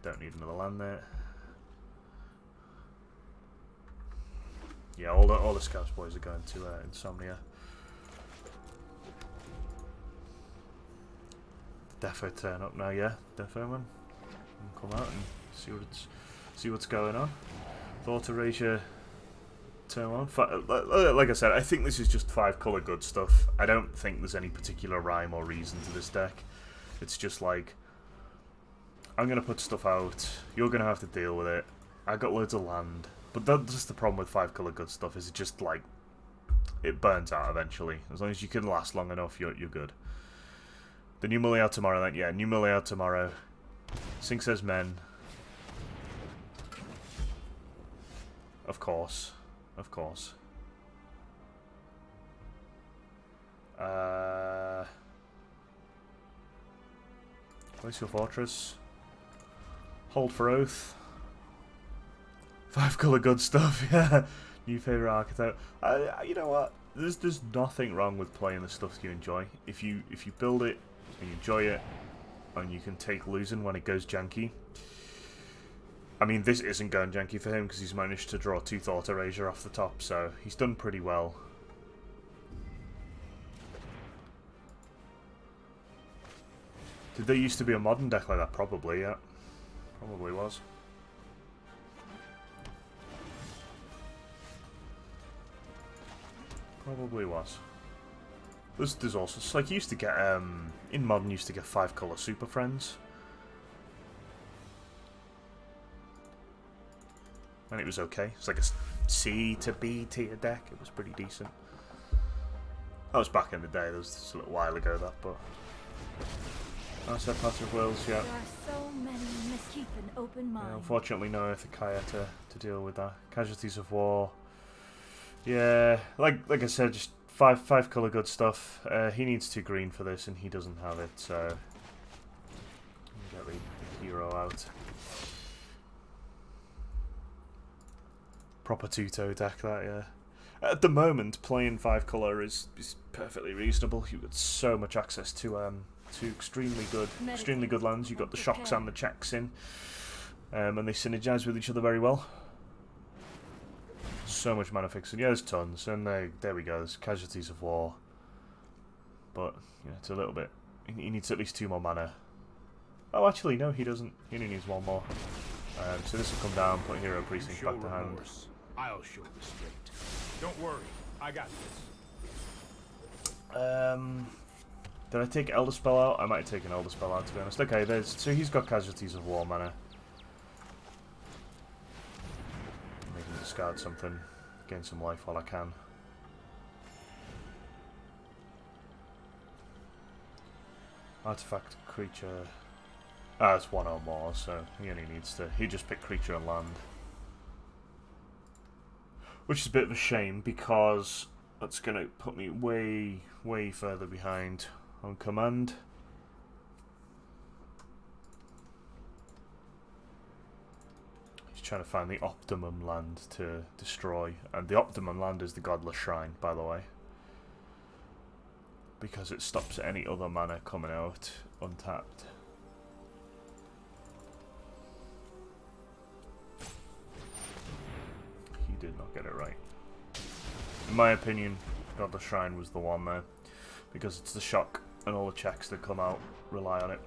Don't need another land there. Yeah, all the Scouts boys are going to Insomnia. Defo turn up now, yeah. Defo man, come out and see what's going on. Thought Erasure. Turn on. Like I said, I think this is just 5 colour good stuff. I don't think there's any particular rhyme or reason to this deck. It's just like, I'm going to put stuff out, you're going to have to deal with it. I got loads of land. But that's just the problem with 5 colour good stuff, is it just like, it burns out eventually. As long as you can last long enough, you're good. The new Mulliard tomorrow then, yeah, new Mulliard tomorrow. Sink says men. Of course. Of course. Place your fortress. Hold for oath. 5 colour good stuff, yeah. New favourite archetype. You know what? There's nothing wrong with playing the stuff you enjoy. If you build it and you enjoy it, and you can take losing when it goes janky. I mean, this isn't going janky for him because he's managed to draw 2 Thought Erasure off the top, so he's done pretty well. Did there used to be a modern deck like that? Probably, yeah. Probably was. Probably was. There's also, it's like you used to get, in modern you used to get 5 colour Super Friends. And it was okay. It's like a C to B tier deck. It was pretty decent. That was back in the day. That was just a little while ago, that, but... I said Passive Wills, yeah. There are so many must keep an open mind. Yeah, unfortunately, no Earthakaya to deal with that. Casualties of War. Yeah, like I said, just five colour good stuff. He needs 2 green for this, and he doesn't have it, so... Get the hero out. Proper 2-toe deck, that, yeah. At the moment, playing 5 colour is perfectly reasonable. You've got so much access to Two extremely good lands. You've got the shocks and the checks in. And they synergize with each other very well. So much mana fixing. Yeah, there's tons. And there we go. There's Casualties of War. But, yeah, it's a little bit... He needs at least 2 more mana. Oh, actually, no, he doesn't. He only needs 1 more. So this will come down, put Hero Precinct back to hand. I'll show restraint. Don't worry, I got this. Did I take Elder Spell out? I might have taken Elder Spell out, to be honest. Okay, so he's got Casualties of War mana. Maybe discard something, gain some life while I can. Artifact, creature... it's 1 or more, so he only needs to... He just picked creature and land. Which is a bit of a shame, because that's going to put me way, way further behind on command. He's trying to find the optimum land to destroy, and the optimum land is the Godless Shrine, by the way. Because it stops any other mana coming out untapped. He did not get it right. In my opinion, Godless Shrine was the one there. Because it's the shock and all the checks that come out rely on it.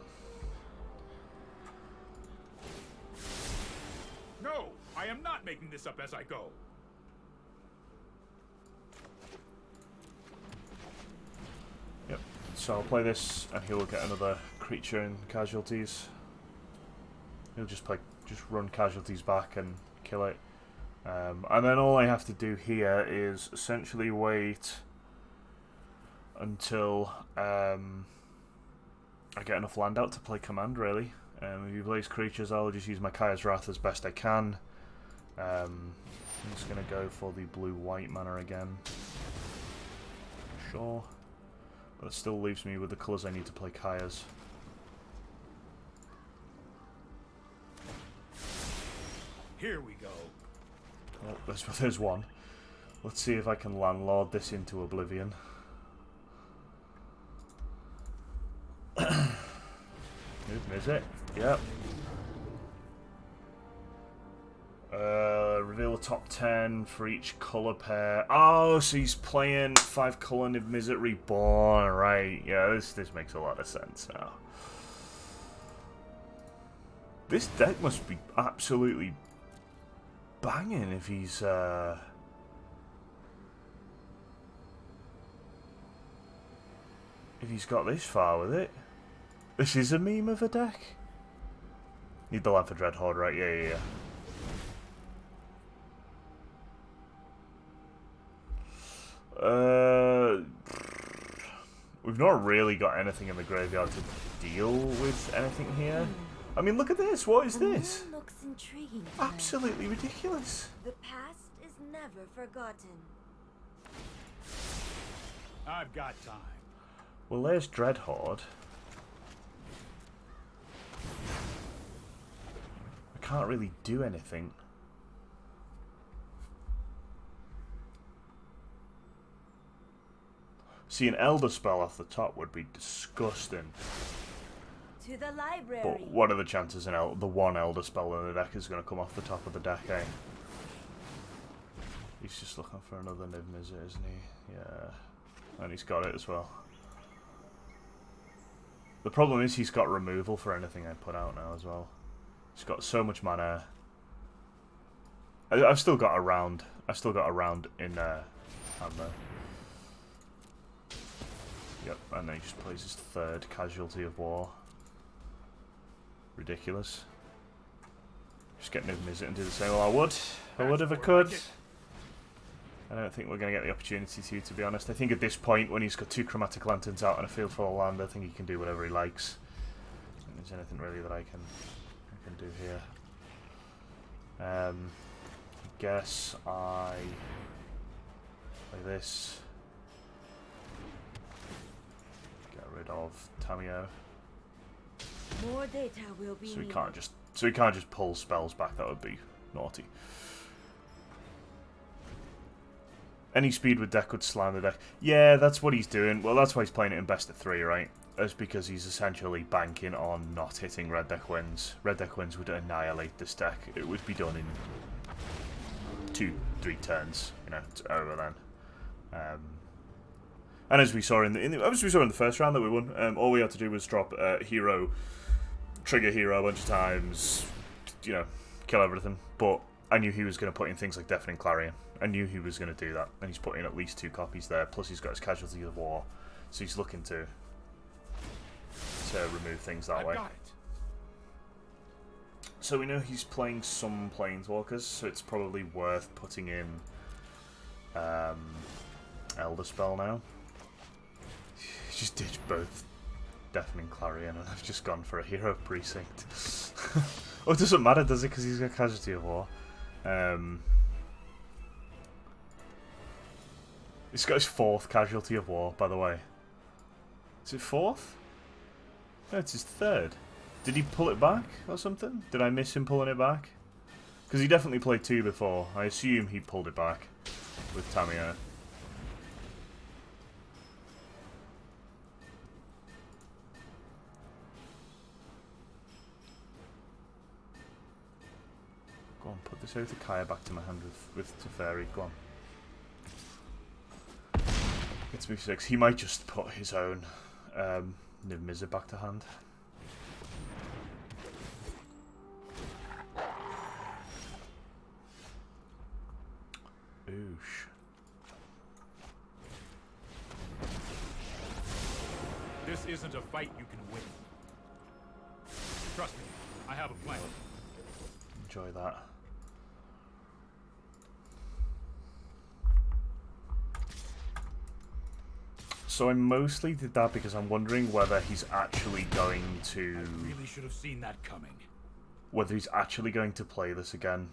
No, I am not making this up as I go. Yep, so I'll play this and he'll get another creature in casualties. He'll just run casualties back and kill it. And then all I have to do here is essentially wait until I get enough land out to play command, really. If he plays creatures, I'll just use my Kaya's Wrath as best I can. I'm just going to go for the blue-white mana again. Sure. But it still leaves me with the colours I need to play Kaya's. Here we go. Oh, there's one. Let's see if I can landlord this into oblivion. Is it? Yep. Reveal the top 10 for each colour pair. Oh, so he's playing 5 colour Niv-Mizzet Reborn, right? Yeah, this makes a lot of sense now. This deck must be absolutely banging if he's got this far with it. This is a meme of a deck. Need the land for Dreadhorde, right? Yeah. We've not really got anything in the graveyard to deal with anything here. I mean, look at this. What is this? Looks intriguing. Absolutely ridiculous. The past is never forgotten. I've got time. Well, there's Dreadhorde. I can't really do anything. See, an Elder Spell off the top would be disgusting. To the library. But what are the chances the one Elder Spell in the deck is going to come off the top of the deck, eh? He's just looking for another Niv-Mizzet, isn't he? Yeah. And he's got it as well. The problem is he's got removal for anything I put out now as well. He's got so much mana. I've still got a round. In hand though. Yep, and then he just plays his 3rd Casualty of War. Ridiculous. Just get Niv-Mizzet and do the same. Well, I would if I could. I don't think we're going to get the opportunity to be honest. I think at this point, when he's got 2 Chromatic Lanterns out and a field full of land, I think he can do whatever he likes. I don't think there's anything really that I can do here. I guess I play this. Get rid of Tamiyo. More data will be So he can't just pull spells back. That would be naughty. Any speed with deck would slam the deck. Yeah, that's what he's doing. Well, that's why he's playing it in best of 3, right? as because he's essentially banking on not hitting Red Deck Winds. Red Deck Winds would annihilate this deck. It would be done in 2-3 turns. You know, it's over then. And as we saw in the first round that we won, all we had to do was drop hero, trigger hero a bunch of times, you know, kill everything. But I knew he was going to put in things like Deafening Clarion. I knew he was going to do that, and he's put in at least 2 copies there. Plus, he's got his Casualty of War, so he's looking to remove things that way. Got it. So we know he's playing some Planeswalkers, so it's probably worth putting in Elder Spell now. Just ditch both Deafening Clarion, and I've just gone for a Hero Precinct. Oh, it doesn't matter, does it? Because he's got Casualty of War. He's got his 4th Casualty of War, by the way. Is it 4th? No, it's his 3rd. Did he pull it back or something? Did I miss him pulling it back? Because he definitely played 2 before. I assume he pulled it back with Tamiyo. Go on, put this Oath of Kaya back to my hand with Teferi. Go on. It's move 6. He might just put his own Niv Mizzet back to hand. Oosh. This isn't a fight you can win. Trust me, I have a plan. Enjoy that. So I mostly did that because I'm wondering whether he's actually going to... Really should have seen that coming. Whether he's actually going to play this again.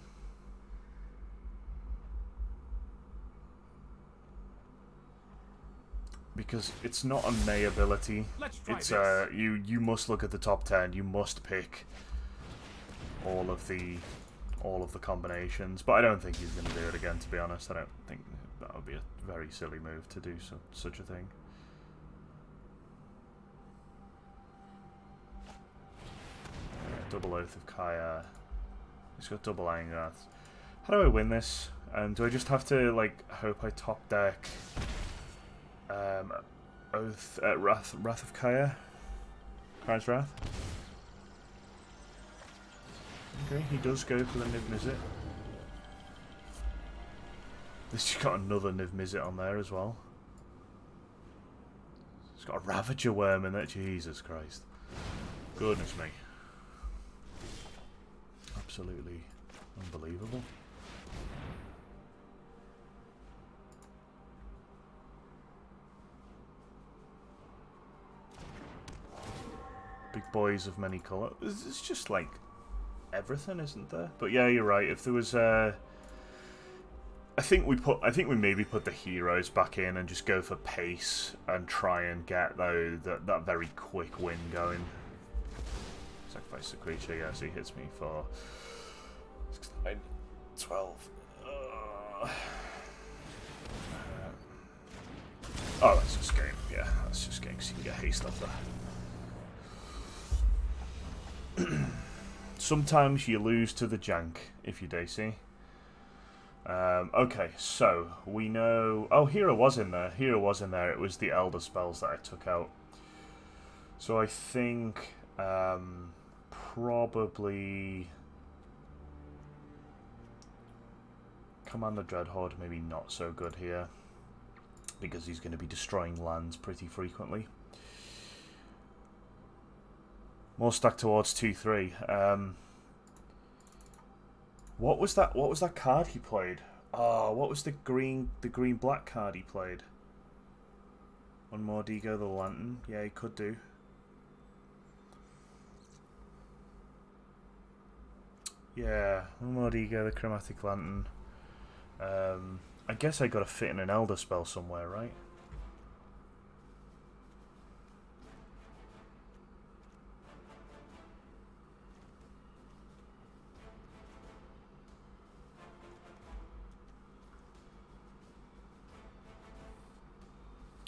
Because it's not a May ability. It's you must look at the top 10. You must pick all of the combinations. But I don't think he's going to do it again. To be honest, I don't think that would be a very silly move to do such a thing. Double Oath of Kaya. He's got double Angrath. How do I win this? Do I just have to like hope I top deck Wrath of Kaya? Kaya's Wrath? Okay, he does go for the Niv Mizzet. This just got another Niv Mizzet on there as well. It's got a Ravager Worm in there. Jesus Christ. Goodness me. Absolutely unbelievable. Big boys of many colours. It's just like everything, isn't there? But yeah, you're right. If there was I think we maybe put the heroes back in and just go for pace and try and get that very quick win going. Sacrifice the creature, yeah, so he hits me for 6, 9, 12. Oh, that's just game. Yeah, that's just game because you can get haste off that. Sometimes you lose to the jank if you DayC. Okay, so we know... Oh, Hero was in there. Hero was in there. It was the Elder spells that I took out. So I think probably Commander Dreadhorde maybe not so good here because he's going to be destroying lands pretty frequently. More stacked towards 2-3. What was that card he played? Oh, what was the green black card he played? One more Digo the Lantern. Yeah, he could do. Yeah, one more Digo the Chromatic Lantern. I guess I got to fit in an Elder spell somewhere, right?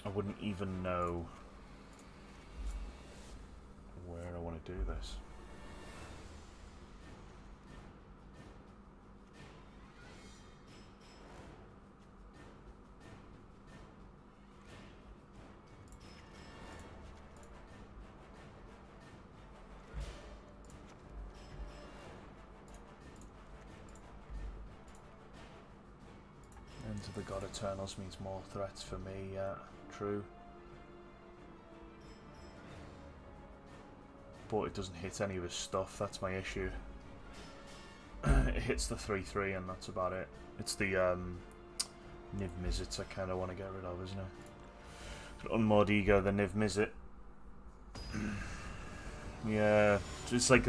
I wouldn't even know do this. Into the God Eternals means more threats for me, yeah, true. But it doesn't hit any of his stuff, that's my issue. It hits the 3-3 and that's about it. It's the Niv Mizzets I kind of want to get rid of, isn't it? Unmoored Ego, the Niv Mizzet. Yeah, it's like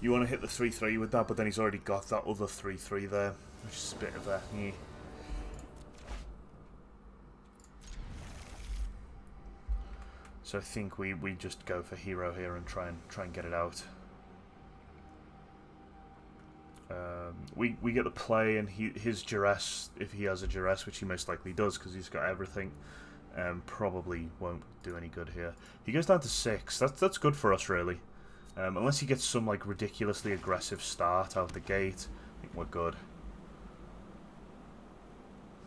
you want to hit the 3-3 with that, but then he's already got that other 3-3 there, which is a bit of a... So I think we just go for hero here and try and get it out. We get the play, and his duress, if he has a duress, which he most likely does because he's got everything, probably won't do any good here. He goes down to 6. That's good for us really, unless he gets some like ridiculously aggressive start out the gate. I think we're good.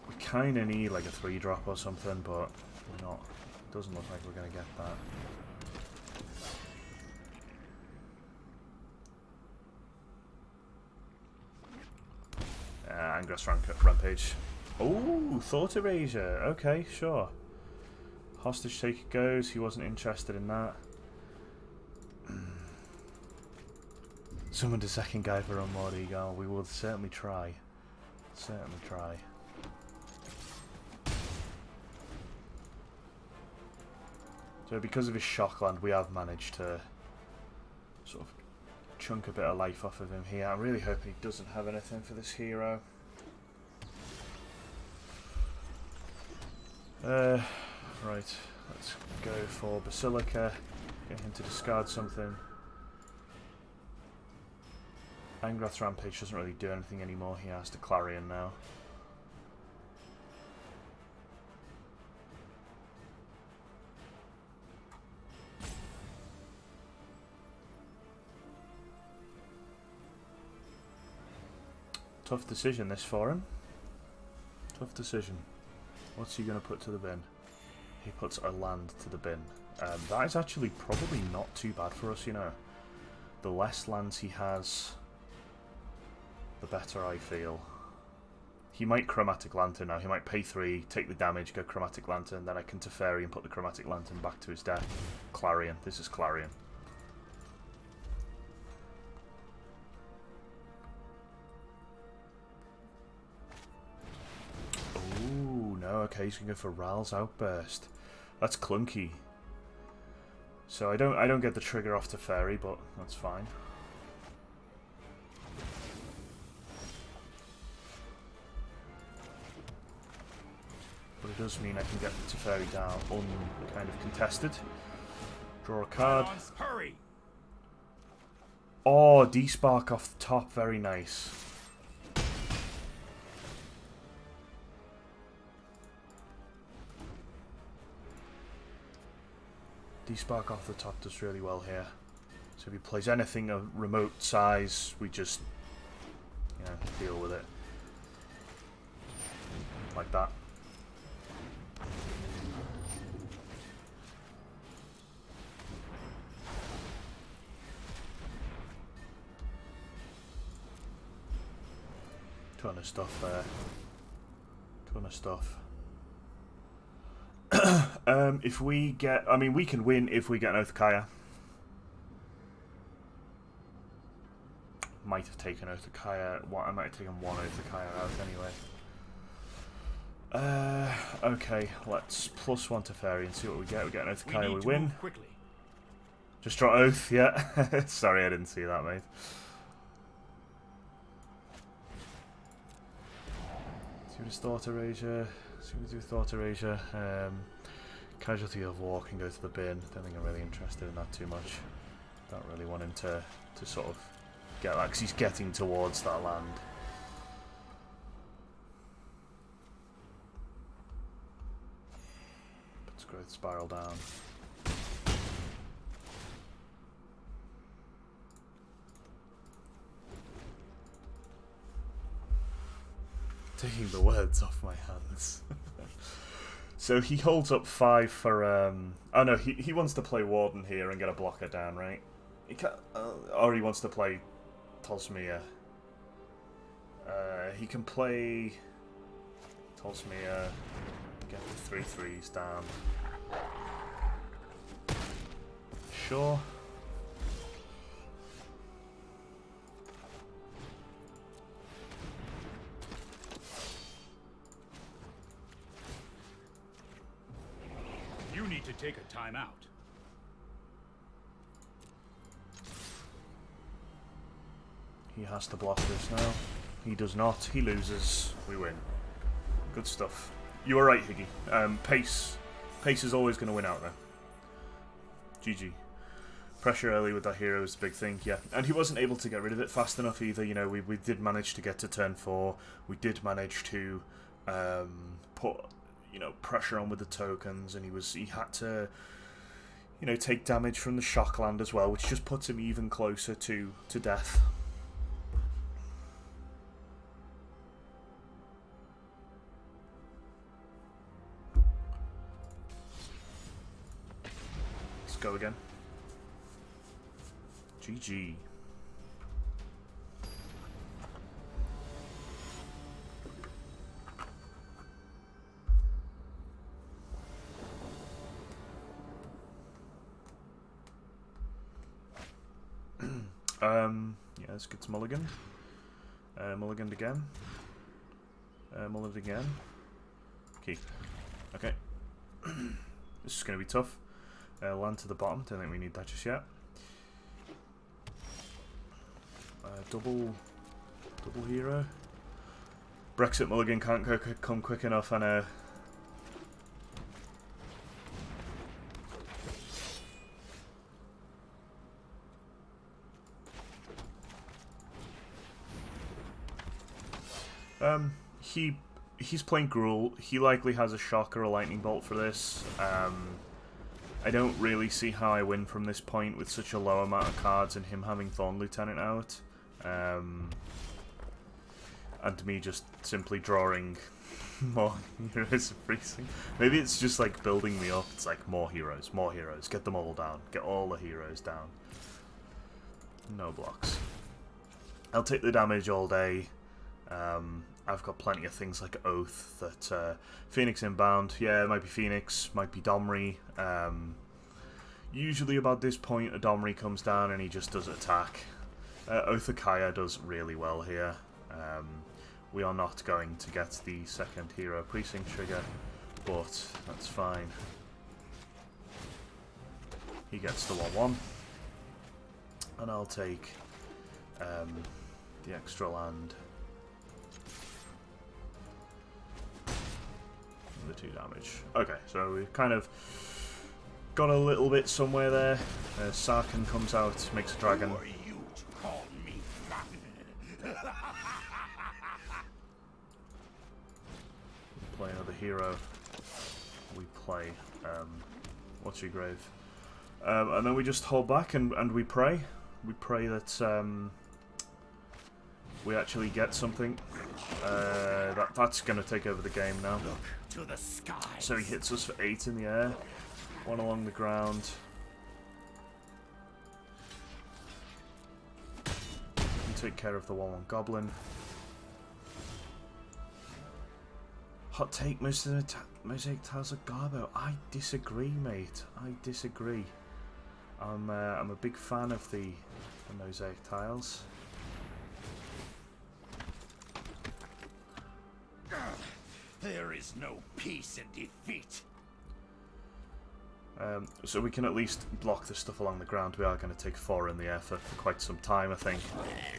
We kind of need like a 3-drop or something, but we're not. Doesn't look like we're going to get that. Angra's Rampage. Oh, Thought Erasure. Okay, sure. Hostage Taker goes. He wasn't interested in that. Summoned a second guy for Unmoored Ego. We will certainly try. Certainly try. So because of his Shockland, we have managed to sort of chunk a bit of life off of him here. I'm really hoping he doesn't have anything for this hero. Right, let's go for Basilica. Get him to discard something. Angrath's Rampage doesn't really do anything anymore. He has to Clarion now. Tough decision this for him. Tough decision. What's he going to put to the bin? He puts a land to the bin. That is actually probably not too bad for us, you know. The less lands he has, the better I feel. He might Chromatic Lantern now. He might pay 3, take the damage, go Chromatic Lantern, then I can Teferi and put the Chromatic Lantern back to his deck. Clarion. This is Clarion. Okay, he's gonna go for Ral's Outburst. That's clunky. So I don't get the trigger off Teferi, but that's fine. But it does mean I can get the Teferi down kind of contested. Draw a card. Hurry! Oh, D-Spark off the top, very nice. D-Spark off the top does really well here. So if he plays anything of remote size, we just, you know, deal with it. Like that. Ton of stuff there. Ton of stuff. If we get... I mean, we can win if we get an Oath of Kaya. Might have taken Oath of Kaya. I might have taken one Oath of Kaya out anyway. Okay, let's +1 to Fairy and see what we get. We get an Oath of Kaya, we win. Just draw Oath, yeah. Sorry, I didn't see that, mate. See what his Thought Erasure. See what we do with Thought Erasure. Casualty of War can go to the bin. Don't think I'm really interested in that too much. Don't really want him to sort of get that, because he's getting towards that land. Puts Growth Spiral down. Taking the words off my hands. So he holds up 5 for, oh no, he wants to play Warden here and get a blocker down, right? He can't, or he wants to play Tosmia. He can play Tosmia, get the 3/3s down. Sure. You need to take a timeout. He has to block this now. He does not. He loses. We win. Good stuff. You were right, Higgy. Pace is always going to win out there. GG. Pressure early with that hero is the big thing, yeah. And he wasn't able to get rid of it fast enough either. You know, we did manage to get to turn 4. We did manage to put, you know, pressure on with the tokens, and he had to, you know, take damage from the Shockland as well, which just puts him even closer to death. Let's go again. GG. Yeah, let's get to Mulligan. Mulligan again. Mulligan again. Key. Okay. This is going to be tough. Land to the bottom. Don't think we need that just yet. Double hero. Brexit Mulligan can't come quick enough, and he's playing Gruul. He likely has a shock or a lightning bolt for this. I don't really see how I win from this point with such a low amount of cards and him having Thorn Lieutenant out. And me just simply drawing more heroes of freezing. Maybe it's just like building me up. It's like more heroes, get them all down, get all the heroes down. No blocks. I'll take the damage all day. I've got plenty of things like Oath that Phoenix inbound. Yeah, it might be Phoenix, might be Domri. Usually about this point a Domri comes down and he just does attack. Oath of Kaya does really well here. We are not going to get the second hero precinct trigger, but that's fine. He gets the 1/1. And I'll take the extra land. The 2 damage. Okay, so we've kind of got a little bit somewhere there. Sarkin comes out, makes a dragon. Who are you to call me fun? Play another hero. We play what's your grave? And then we just hold back and we pray. We pray that we actually get something. That's going to take over the game now. Look to the sky. So he hits us for 8 in the air, 1 along the ground. And take care of the 1/1 goblin. Hot take, Mosaic Tiles are garbo. I disagree, mate. I disagree. I'm a big fan of the Mosaic Tiles. There is no peace in defeat. So we can at least block the stuff along the ground. We are going to take 4 in the air for quite some time, I think. At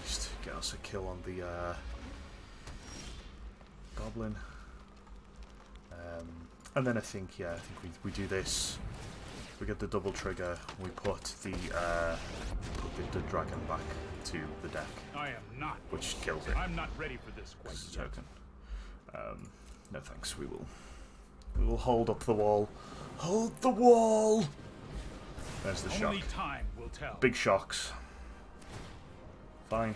least get us a kill on the goblin. And then I think we do this. We get the double trigger. We put the dragon back to the deck, I am not. which kills it. I'm not ready for this quite It's a yet. token. No thanks. We will hold up the wall. Hold the wall! There's the shock. Only time will tell. Big shocks. Fine.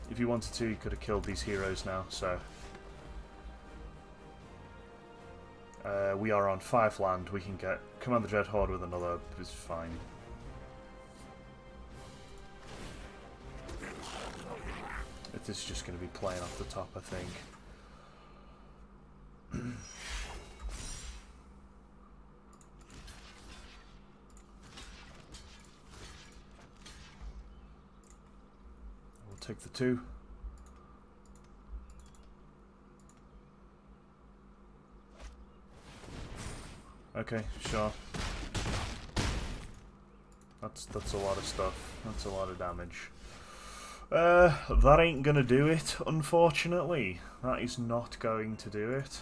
If you wanted to, you could have killed these heroes now, so... we are on 5 land, we can get Command the Dread Horde with another, it's fine. This is just going to be playing off the top, I think. We'll take the 2. Okay, sure. That's a lot of stuff. That's a lot of damage. That ain't gonna do it, unfortunately. That is not going to do it.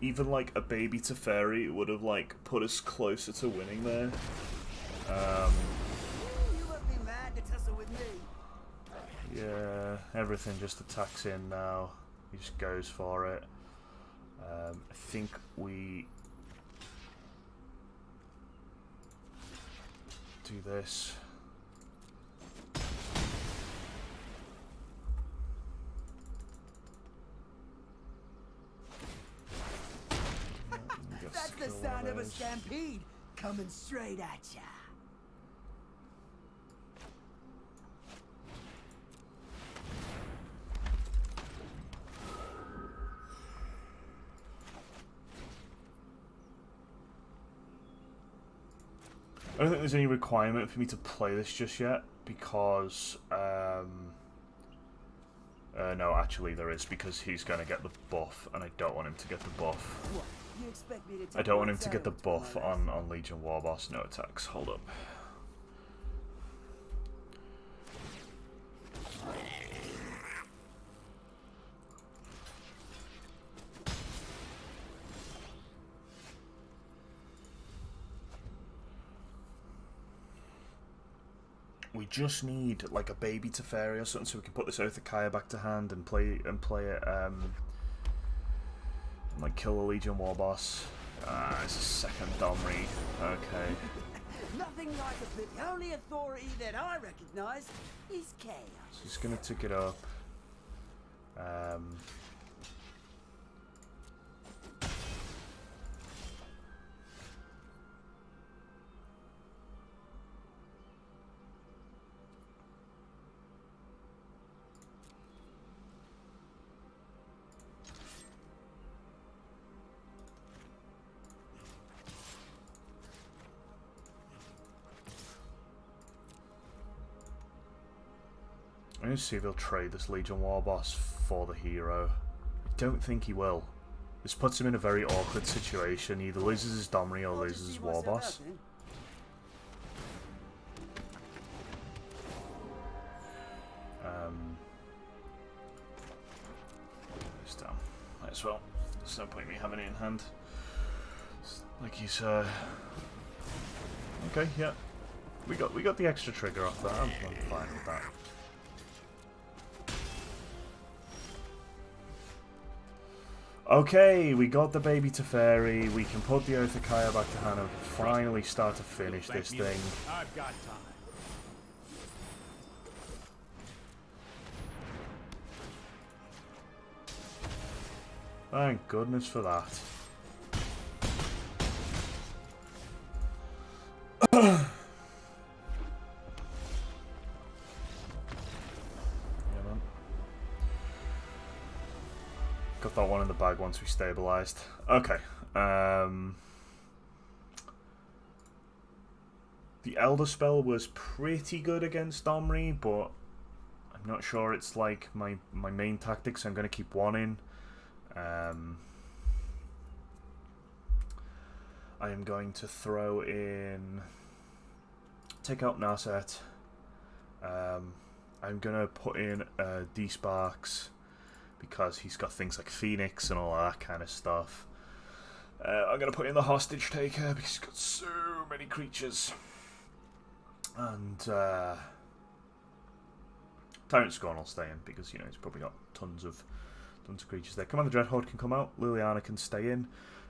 Even like a baby Teferi would have like put us closer to winning there. Yeah, everything just attacks in now. He just goes for it. I think we do this. That's the sound of a stampede coming straight at ya. I don't think there's any requirement for me to play this just yet, because, no, actually there is, because he's going to get the buff, and I don't want him to get the buff. What? You expect me to take I don't want him one to get the side buff to my on Legion War Boss, no attacks. Hold up. We just need like a baby Teferi or something so we can put this Oathakaya back to hand and play it like kill the Legion War Boss. It's a second Domri. Okay. Nothing like it, but the only authority that I recognize is chaos. So he's gonna tick it up. I'm going to see if he'll trade this Legion War Boss for the hero. I don't think he will. This puts him in a very awkward situation. He either loses his Domri or loses his War Boss. This down. Might as well. There's no point in me having it in hand. Like he's okay, yeah. We got the extra trigger off that. I'm fine with that. Okay, we got the baby Teferi, we can put the Oathakaya back to hand and finally start to finish this thing. I've got time. Thank goodness for that. Got that one in the bag once we stabilized. Okay. The Elder spell was pretty good against Domri, but I'm not sure it's like my main tactic, so I'm going to keep one in. I am going to throw in... Take out Narset. I'm going to put in D-Sparks, because he's got things like Phoenix and all that kind of stuff. I'm going to put in the Hostage Taker because he's got so many creatures. And Tyrant Scorn will stay in because, you know, he's probably got tons of creatures there. Commander Dreadhorde can come out. Liliana can stay in.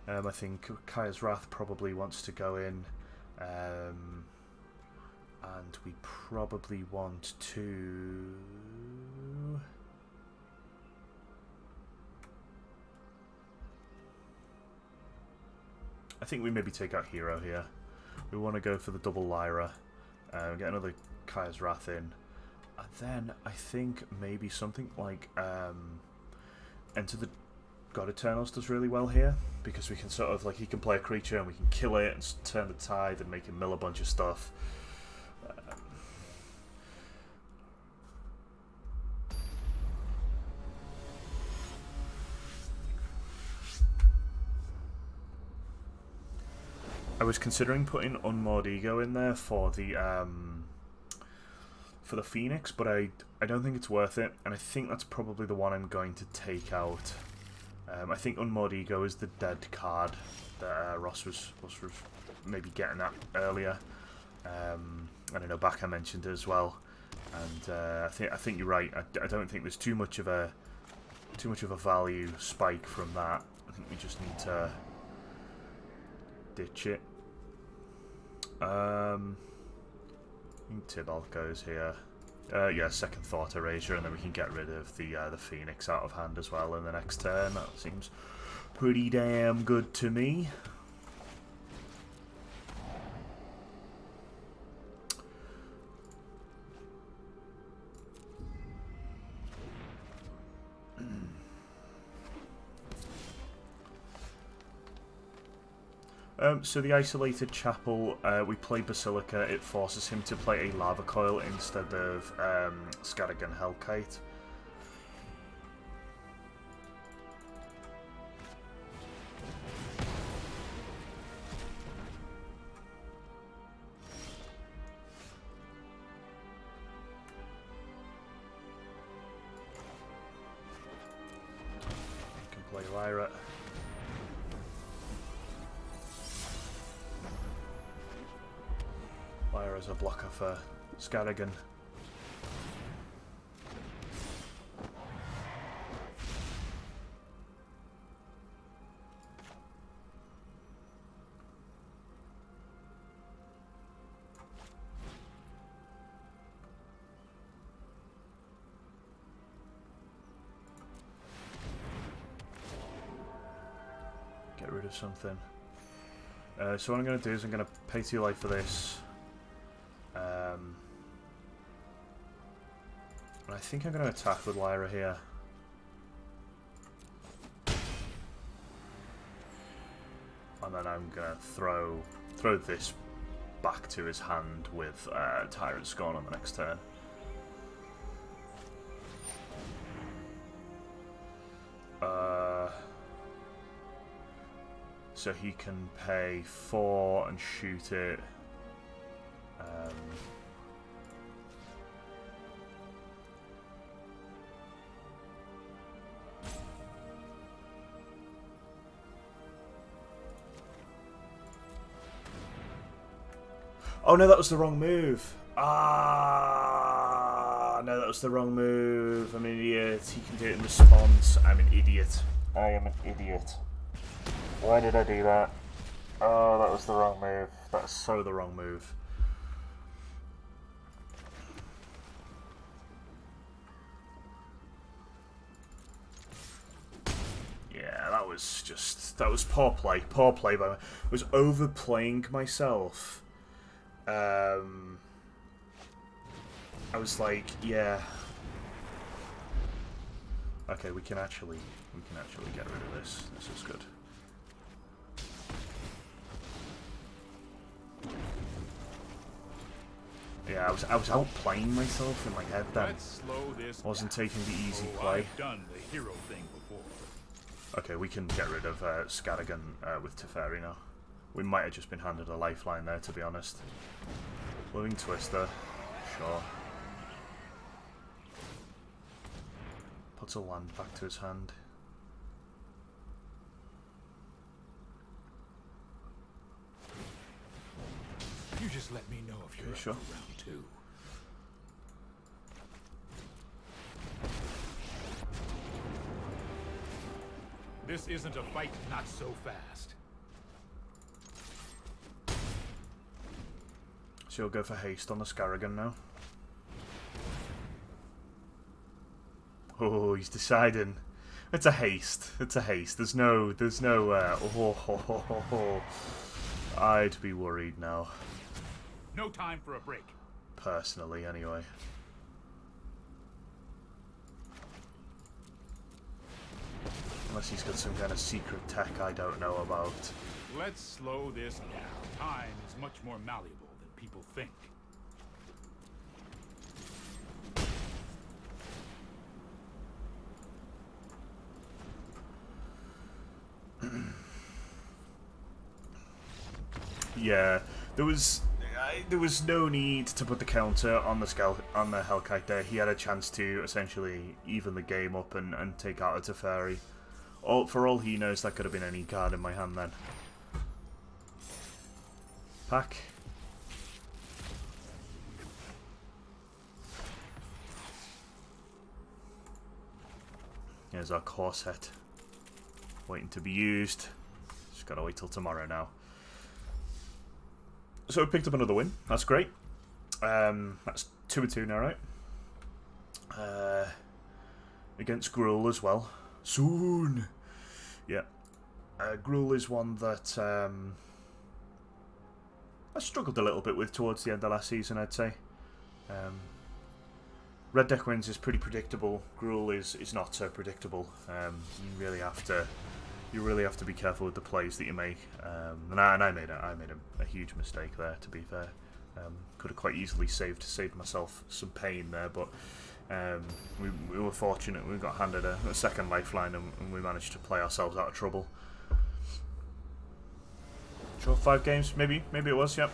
I think Kaya's Wrath probably wants to go in. And we probably want to... I think we maybe take out Hero here. We want to go for the double Lyra. Get another Kaya's Wrath in. And then I think maybe something like Enter the God Eternals does really well here. Because we can sort of, like, he can play a creature and we can kill it and turn the tide and make him mill a bunch of stuff. I was considering putting Unmoored Ego in there for the Phoenix, but I don't think it's worth it, and I think that's probably the one I'm going to take out. I think Unmoored Ego is the dead card that Ross was maybe getting at earlier. And I know Baka mentioned it as well, and I think you're right. I don't think there's too much of a value spike from that. I think we just need to ditch it. I think Tibalt goes here. Yeah, second Thought Erasure, and then we can get rid of the Phoenix out of hand as well in the next turn. That seems pretty damn good to me. So the Isolated Chapel, we play Basilica. It forces him to play a Lava Coil instead of Scattergun Hellkite. Can play Lyra. Lyra as a blocker for Scattergun. Get rid of something. So what I'm going to do is I'm going to pay 2 life for this. And I think I'm going to attack with Lyra here. And then I'm going to throw this back to his hand with Tyrant Scorn on the next turn. So he can pay 4 and shoot it. Oh no, that was the wrong move. Ah, no, that was the wrong move. I'm an idiot. He can do it in response. I'm an idiot. I am an idiot. Why did I do that? Oh, that was the wrong move. That's so the wrong move. Yeah, that was poor play. Poor play by me. I was overplaying myself. I was like, yeah. Okay, we can actually get rid of this. This is good. Yeah, I was outplaying myself in my head then. Let's slow this Wasn't down. taking the easy Oh, play. I've done the hero thing before. Okay, we can get rid of Scattergun with Teferi now. We might have just been handed a lifeline there, to be honest. Living Twister, sure. Puts a land back to his hand. You just let me know if you're up sure. for round 2. This isn't a fight, not so fast. So you'll go for haste on the Scarrigan now. Oh, he's deciding. It's a haste. It's a haste. There's no, I'd be worried now. No time for a break. Personally, anyway. Unless he's got some kind of secret tech I don't know about. Let's slow this down. Time is much more malleable than people think. Yeah, there was no need to put the counter on the Hellkite there. He had a chance to essentially even the game up and take out a Teferi. For all he knows, that could have been any card in my hand then. Pack. Here's our corset. Waiting to be used. Just gotta wait till tomorrow now. So we picked up another win. That's great. That's 2-2 now, right? Against Gruul as well. Soon. Yeah. Gruul is one that I struggled a little bit with towards the end of last season, I'd say. Red Deck Wins is pretty predictable. Gruul is not so predictable. You really have to be careful with the plays that you make. And I made a huge mistake there, to be fair. Could have quite easily saved myself some pain there, but we were fortunate. We got handed a second lifeline, and we managed to play ourselves out of trouble. Sure, 5 games, maybe it was. Yep.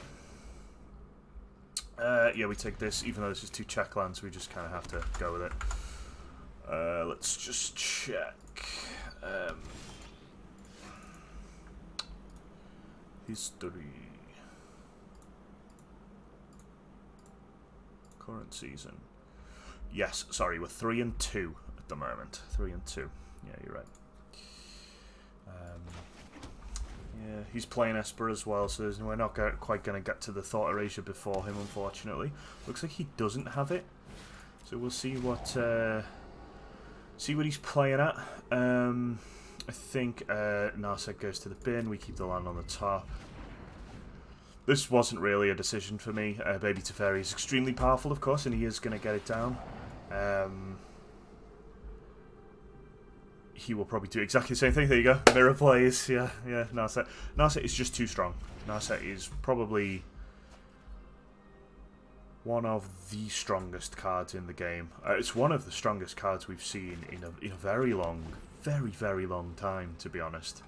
Yeah, we take this, even though this is 2 check lands, we just kind of have to go with it. Let's just check. History. Current season. Yes, sorry, we're 3-2 at the moment. 3-2. Yeah, you're right. Yeah, he's playing Esper as well, so we're not quite going to get to the Thought Erasure before him, unfortunately. Looks like he doesn't have it, so we'll see what he's playing at. I think Narset goes to the bin. We keep the land on the top. This wasn't really a decision for me. Baby Teferi is extremely powerful, of course, and he is going to get it down. He will probably do exactly the same thing. There you go. Mirror plays. Yeah. Narset. Narset is just too strong. Narset is probably one of the strongest cards in the game. It's one of the strongest cards we've seen in a very long, very long time, to be honest.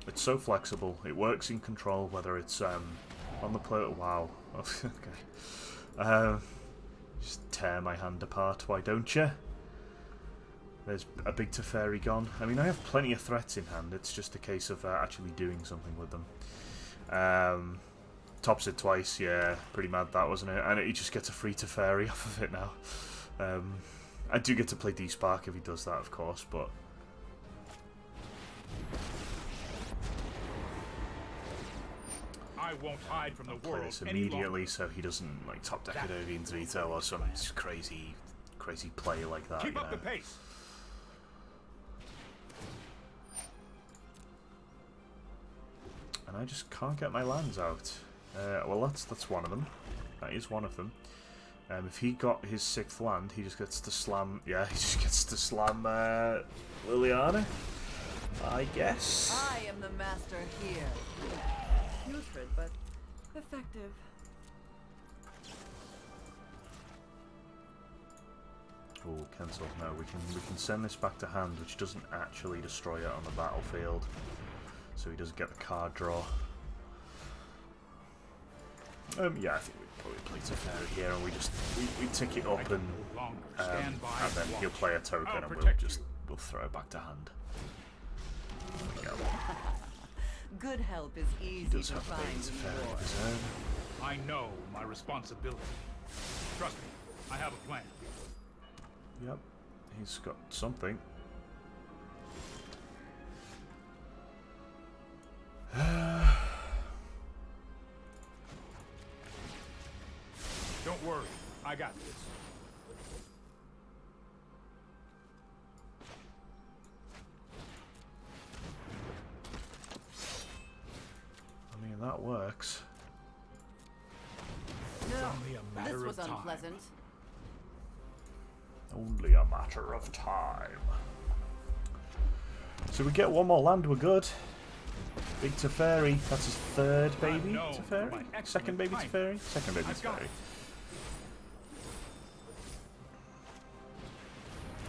It's so flexible. It works in control, whether it's on the play. Wow. Okay. Just tear my hand apart. Why don't you? There's a big Teferi gone. I mean, I have plenty of threats in hand. It's just a case of actually doing something with them. Tops it twice. Yeah, pretty mad that, wasn't it? And he just gets a free Teferi off of it now. I do get to play D-Spark if he does that, of course, but... I won't hide from the I'll play world this any immediately longer. so he doesn't like top deck Adovian's Veto or some crazy play like that. Keep you up know. the pace. And I just can't get my lands out. Well, that's one of them. That is one of them. If he got his 6th land, he just gets to slam. Yeah, he just gets to slam Liliana, I guess. I am the master here. Putrid, but effective. Oh, cancel. No, we can send this back to hand, which doesn't actually destroy it on the battlefield. So he doesn't get the card draw. Yeah, I think we probably play Teferi here, and we tick it up, and then he'll play a token, and we'll throw it back to hand. Yeah. Good help is He easy does to have a baby find in Teferi war. of his own. I know my responsibility. Trust me, I have a plan. Yep, he's got something. Don't worry, I got this. I mean, that works. It's only a matter This was of time. unpleasant. Only a matter of time. So we get one more land, we're good. Big Teferi, that's his third baby known for Teferi? my excellent Second baby timing. Teferi? Second baby I've got Teferi. it.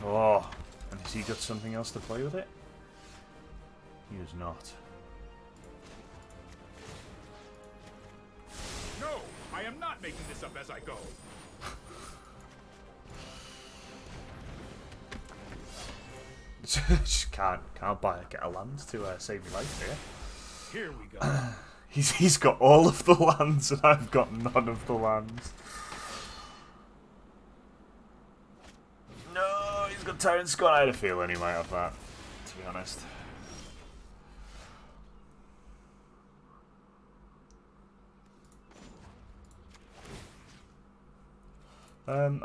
Oh, and has he got something else to play with it? He does not. No, I am not making this up as I go. Just can't get a land to save me life here. Here we go. He's got all of the lands and I've got none of the lands. No, he's got Tyrant Squad. I had a feeling he might have that, to be honest.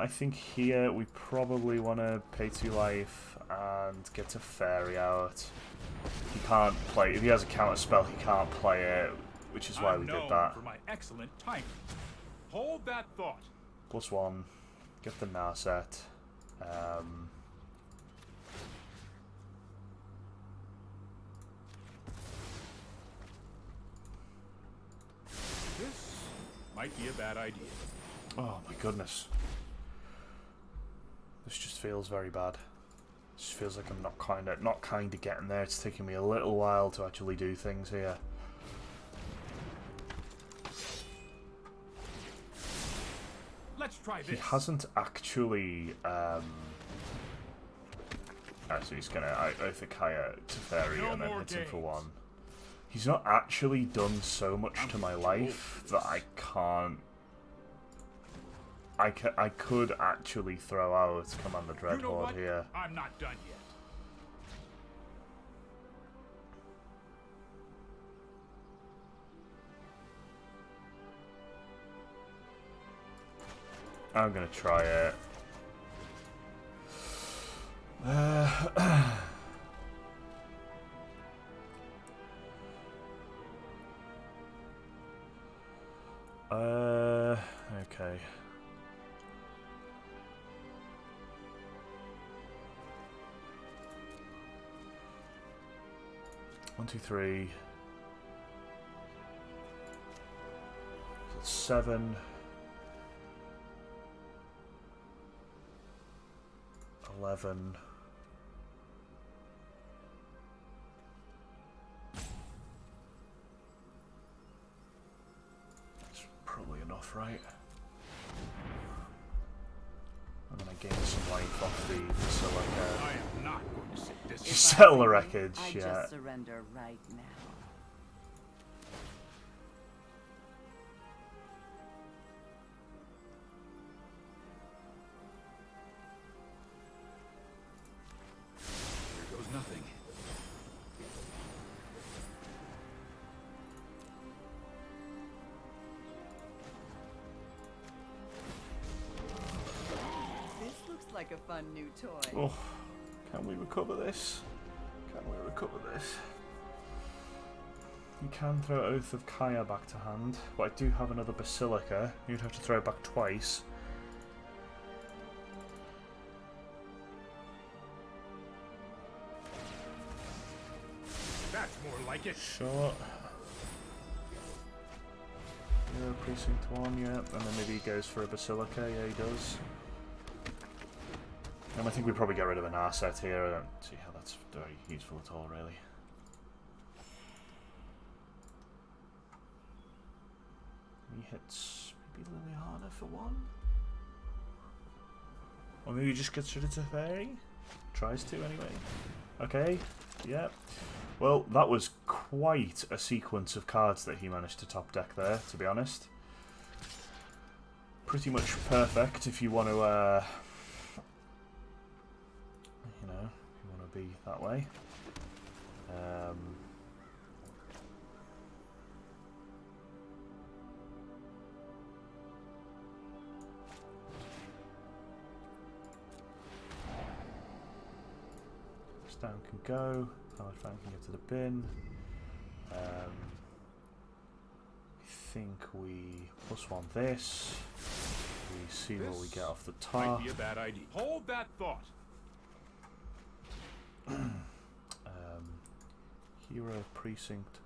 I think here we probably want to pay 2 life and get a fairy out. He can't play, if he has a counter spell, he can't play it, which is why I'm we did known that. for my excellent timing. Hold that thought. +1, get the Narset. This might be a bad idea. Oh my goodness. This just feels very bad. It just feels like I'm not kinda getting there. It's taking me a little while to actually do things here. Let's try He this. hasn't actually so he's gonna Othakaya Teferi No and then more hits him for games. 1. He's not actually done so much to my life that I can't. I could actually throw out Commander You know Dreadhorde what? here. I'm not done yet. I'm gonna try it. Okay. One, two, three. That's 7. 11. That's probably enough, right? I'm gonna gain some life off the Basilica. I am not going to sit this. If Sell I the may, wreckage, I yeah. just surrender right now. Here goes nothing. This looks like a fun new toy. Oh, can we recover this? Can we recover this? You can throw Oath of Kaya back to hand, but I do have another Basilica. You'd have to throw it back twice. That's more like it. Short. Yeah, Precinct 1, yeah. And then maybe he goes for a Basilica. Yeah, he does. And I think we probably get rid of an asset here. I don't see how that's very useful at all, really. He hits maybe Liliana for 1. Or maybe he just gets rid of Teferi? Tries to, anyway. Okay, yeah. Well, that was quite a sequence of cards that he managed to top deck there, to be honest. Pretty much perfect if you want to, you know, if you want to be that way. Down can go. Powered fan can get to the bin. I think we +1 this. We see what we get off the top. Might be a bad idea. Hold that thought. Hero Precinct.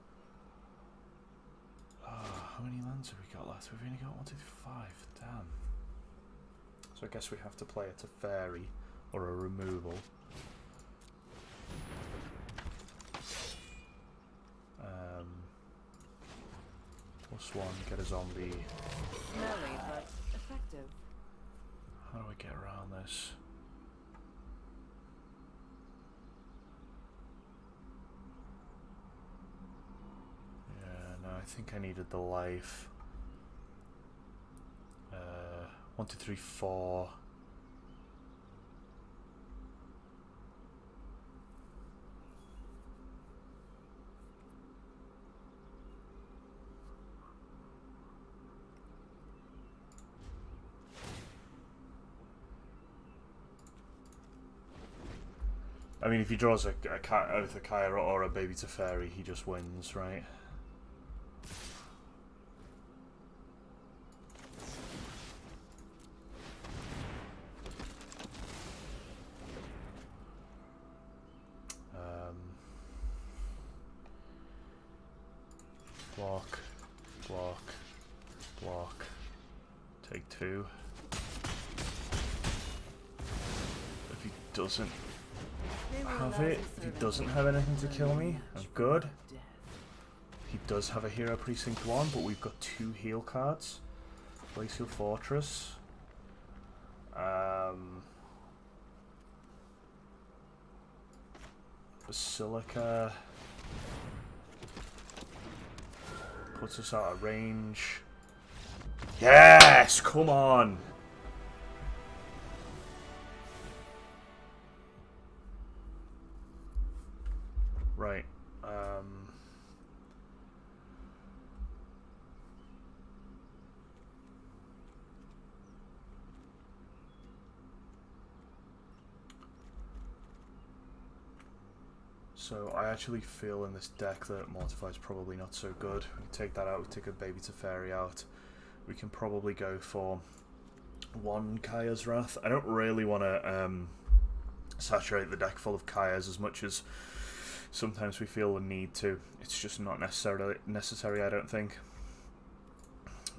How many lands have we got left? We've only got 1, 2, 3, 5. Damn. So I guess we have to play it a fairy or a removal. +1, get a zombie. Smelly, but effective. How do I get around this? Yeah, no, I think I needed the life. 1, 2, 3, 4. I mean, if he draws a Kaya or a Baby Teferi, he just wins, right? Block, block, block. Take 2. If he doesn't have it, if he doesn't have anything to kill me, I'm good. He does have a Hero Precinct 1, but we've got 2 heal cards. Glacial Fortress. Basilica. Puts us out of range. Yes! Come on! Right. So I actually feel in this deck that Mortify is probably not so good. We can take that out, we take a Baby Teferi out. We can probably go for 1 Kaya's Wrath. I don't really want to saturate the deck full of Kayas as much as sometimes we feel the need to. It's just not necessary, I don't think.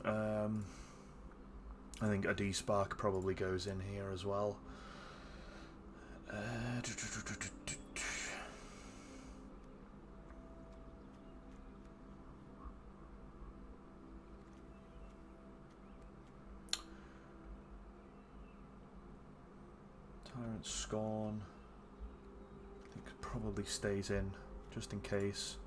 I think a D-Spark probably goes in here as well. Tyrant Scorn. I think it probably stays in, just in case.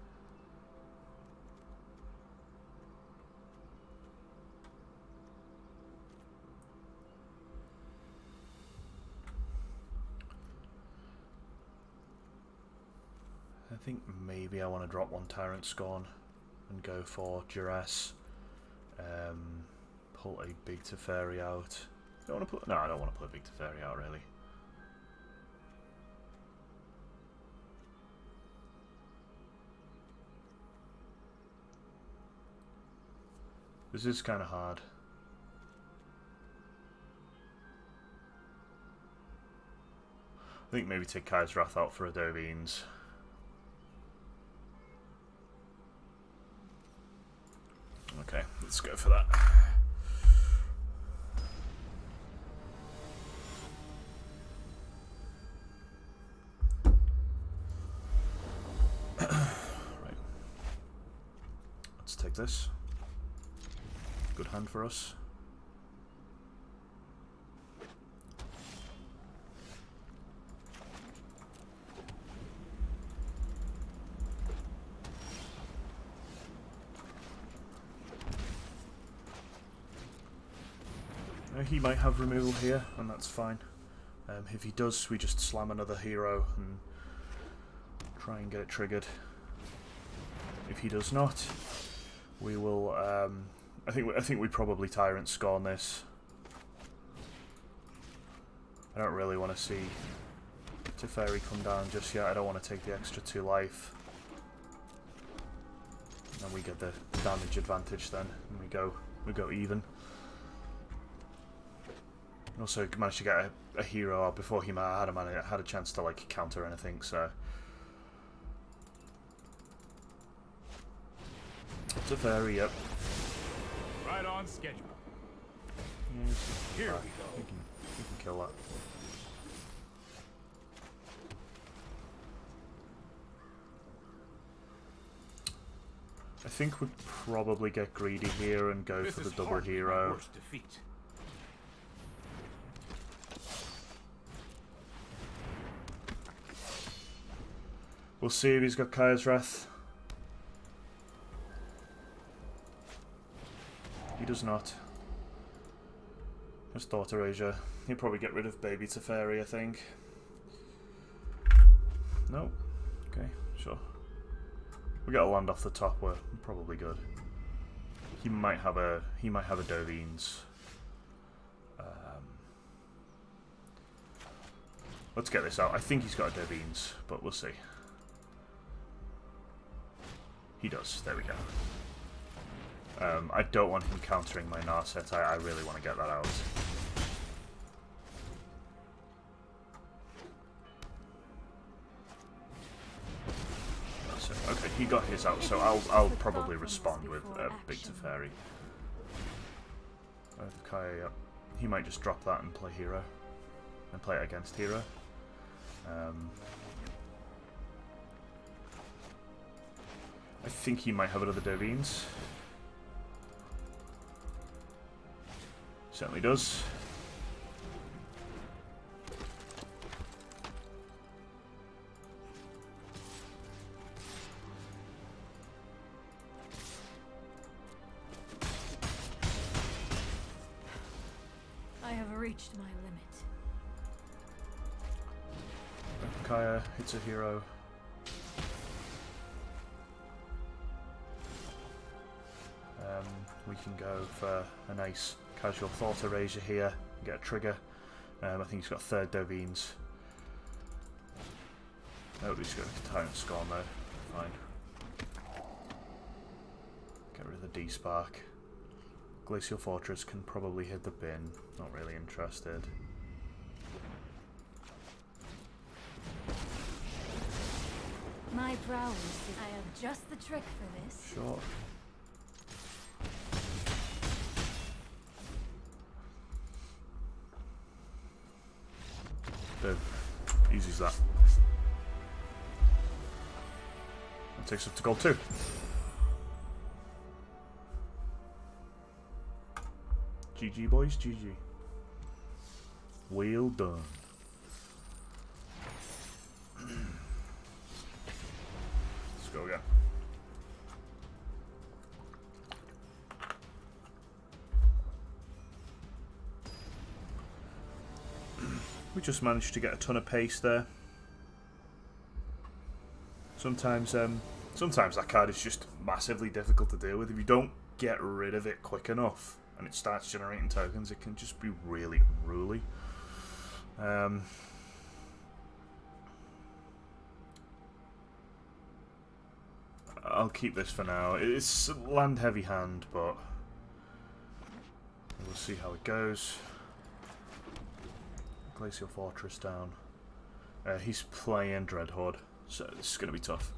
I think maybe I want to drop 1 Tyrant Scorn and go for Duress. Pull a Big Teferi out. No, I don't want to pull a Big Teferi out, really. This is kind of hard. I think maybe take Kaya's Wrath out for Adobeans. Okay, let's go for that. Right. Let's take this. Good hand for us. He might have removal here, and that's fine. If he does, we just slam another hero and try and get it triggered. If he does not, we will. I think we probably Tyrant Scorn this. I don't really want to see Teferi come down just yet. I don't want to take the extra 2 life. And we get the damage advantage then, and we go even. And also managed to get a hero out before he had a chance to like counter anything. So Teferi, yep. Right on schedule. Here we go. We can kill that. I think we'd probably get greedy here and go for the double hero. Worst defeat. We'll see if he's got Kaya's Wrath. He does not. Just Thought Erasure. He'll probably get rid of Baby Teferi, I think. No. Okay, sure. We got a land off the top. We're probably good. He might have a Dovines. Let's get this out. I think he's got a Dovines, but we'll see. He does. There we go. I don't want him countering my Narset. I really want to get that out. Okay, he got his out, so I'll probably respond with Big Teferi. Kaya, he might just drop that and play hero, and play it against hero. I think he might have another Dovines. Certainly does. I have reached my limit. Kaya hits a hero. We can go for a nice casual Thought Erasure here, get a trigger. I think he's got third Dovines. Oh, he's got a Tyrant Scorn though. Fine. Get rid of the D-Spark. Glacial Fortress can probably hit the bin. Not really interested. My prowess. I have just the trick for this. Sure. Boom. Easy as that. That takes us to goal 2. GG boys, GG. Well done. Let's go again. We just managed to get a ton of pace there. Sometimes that card is just massively difficult to deal with. If you don't get rid of it quick enough and it starts generating tokens, it can just be really unruly. I'll keep this for now. It's land heavy hand, but we'll see how it goes. Glacial Fortress down. He's playing Dreadhorde, so this is going to be tough.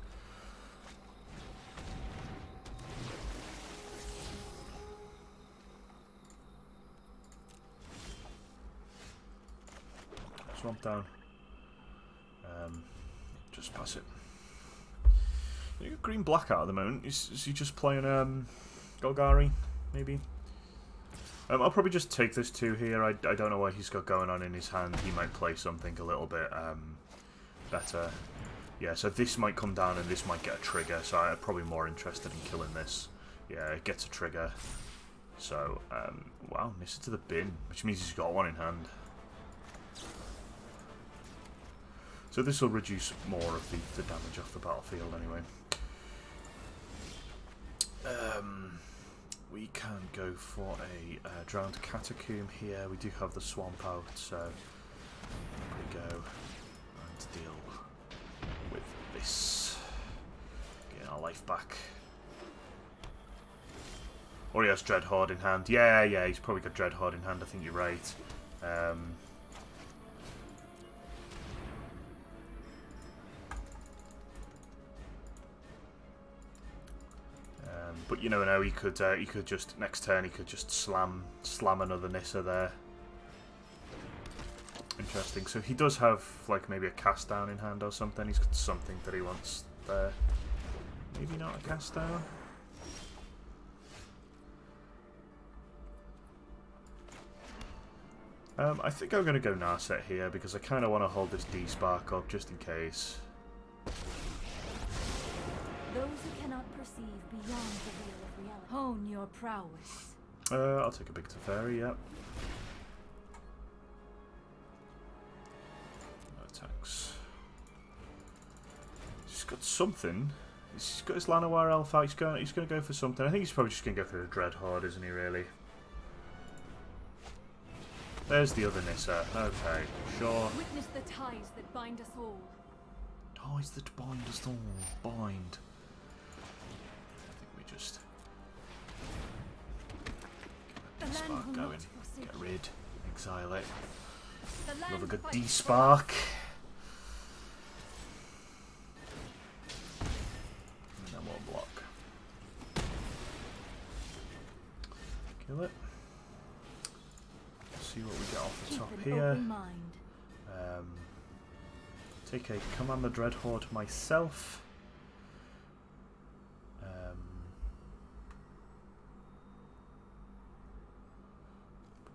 Swamp down. Just pass it. You got green black out at the moment. Is he just playing Golgari, maybe? I'll probably just take this 2 here. I don't know what he's got going on in his hand. He might play something a little bit better. Yeah, so this might come down and this might get a trigger, so I'm probably more interested in killing this. Yeah, it gets a trigger. So, wow, miss it to the bin, which means he's got one in hand. So this will reduce more of the damage off the battlefield anyway. We can go for a Drowned Catacomb here. We do have the swamp out, so there we go. And life back. Or he has Dreadhorde in hand. Yeah, he's probably got Dreadhorde in hand. I think you're right. But you never know. He could just next turn. He could just slam another Nissa there. Interesting. So he does have like maybe a cast down in hand or something. He's got something that he wants there. Maybe not a cast down. I think I'm going to go Narset here because I kind of want to hold this D-Spark up just in case. Those who cannot perceive beyond the veil of reality. Hone your prowess. I'll take a big Teferi, yep. No attacks. He's got something. He's got his Llanowar Elf out. He's going to go for something. I think he's probably just going to go for a Dreadhorde, isn't he, really? There's the other Nissa. Okay, sure. Witness the ties that bind us all. Ties that bind us all. Bind. I think we just get that D-Spark going. Get rid. Exile it. Love a good D-Spark. And then we'll block. Kill it. See what we get off the top here. Take a Commander Dreadhorde myself.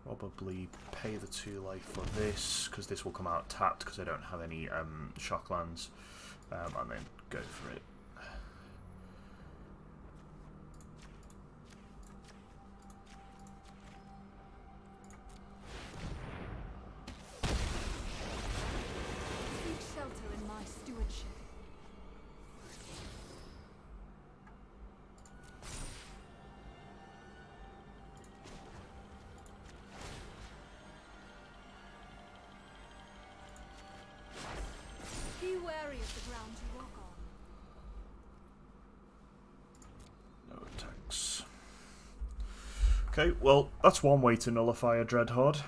Probably pay the 2 life for this because this will come out tapped because I don't have any Shocklands, and then go for it. Okay, well, that's one way to nullify a Dreadhorde.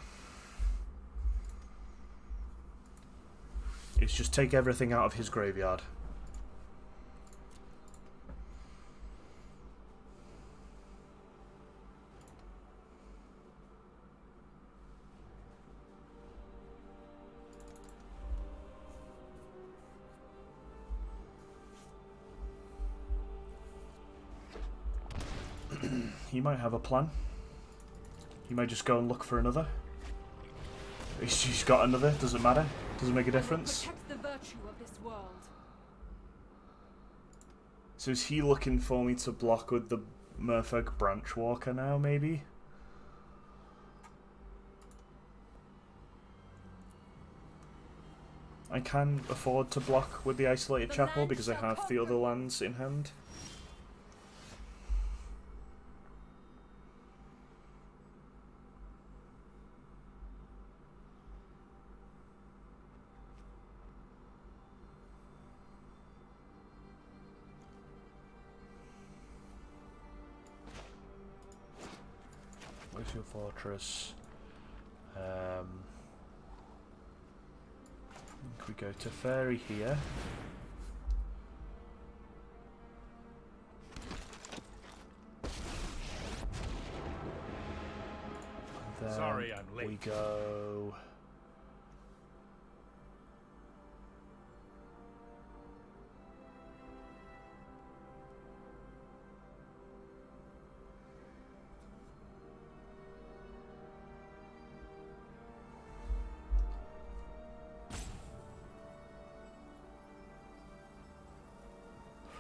It's just take everything out of his graveyard. He might have a plan. He might just go and look for another. He's got another, doesn't matter. Doesn't make a difference. Protect the virtue of this world. So is he looking for me to block with the Merfolk Branchwalker now, maybe? I can afford to block with the Isolated Chapel because I have the other lands in hand. Where's your fortress? I think we go to Fairy here. And then sorry, I'm late. We go.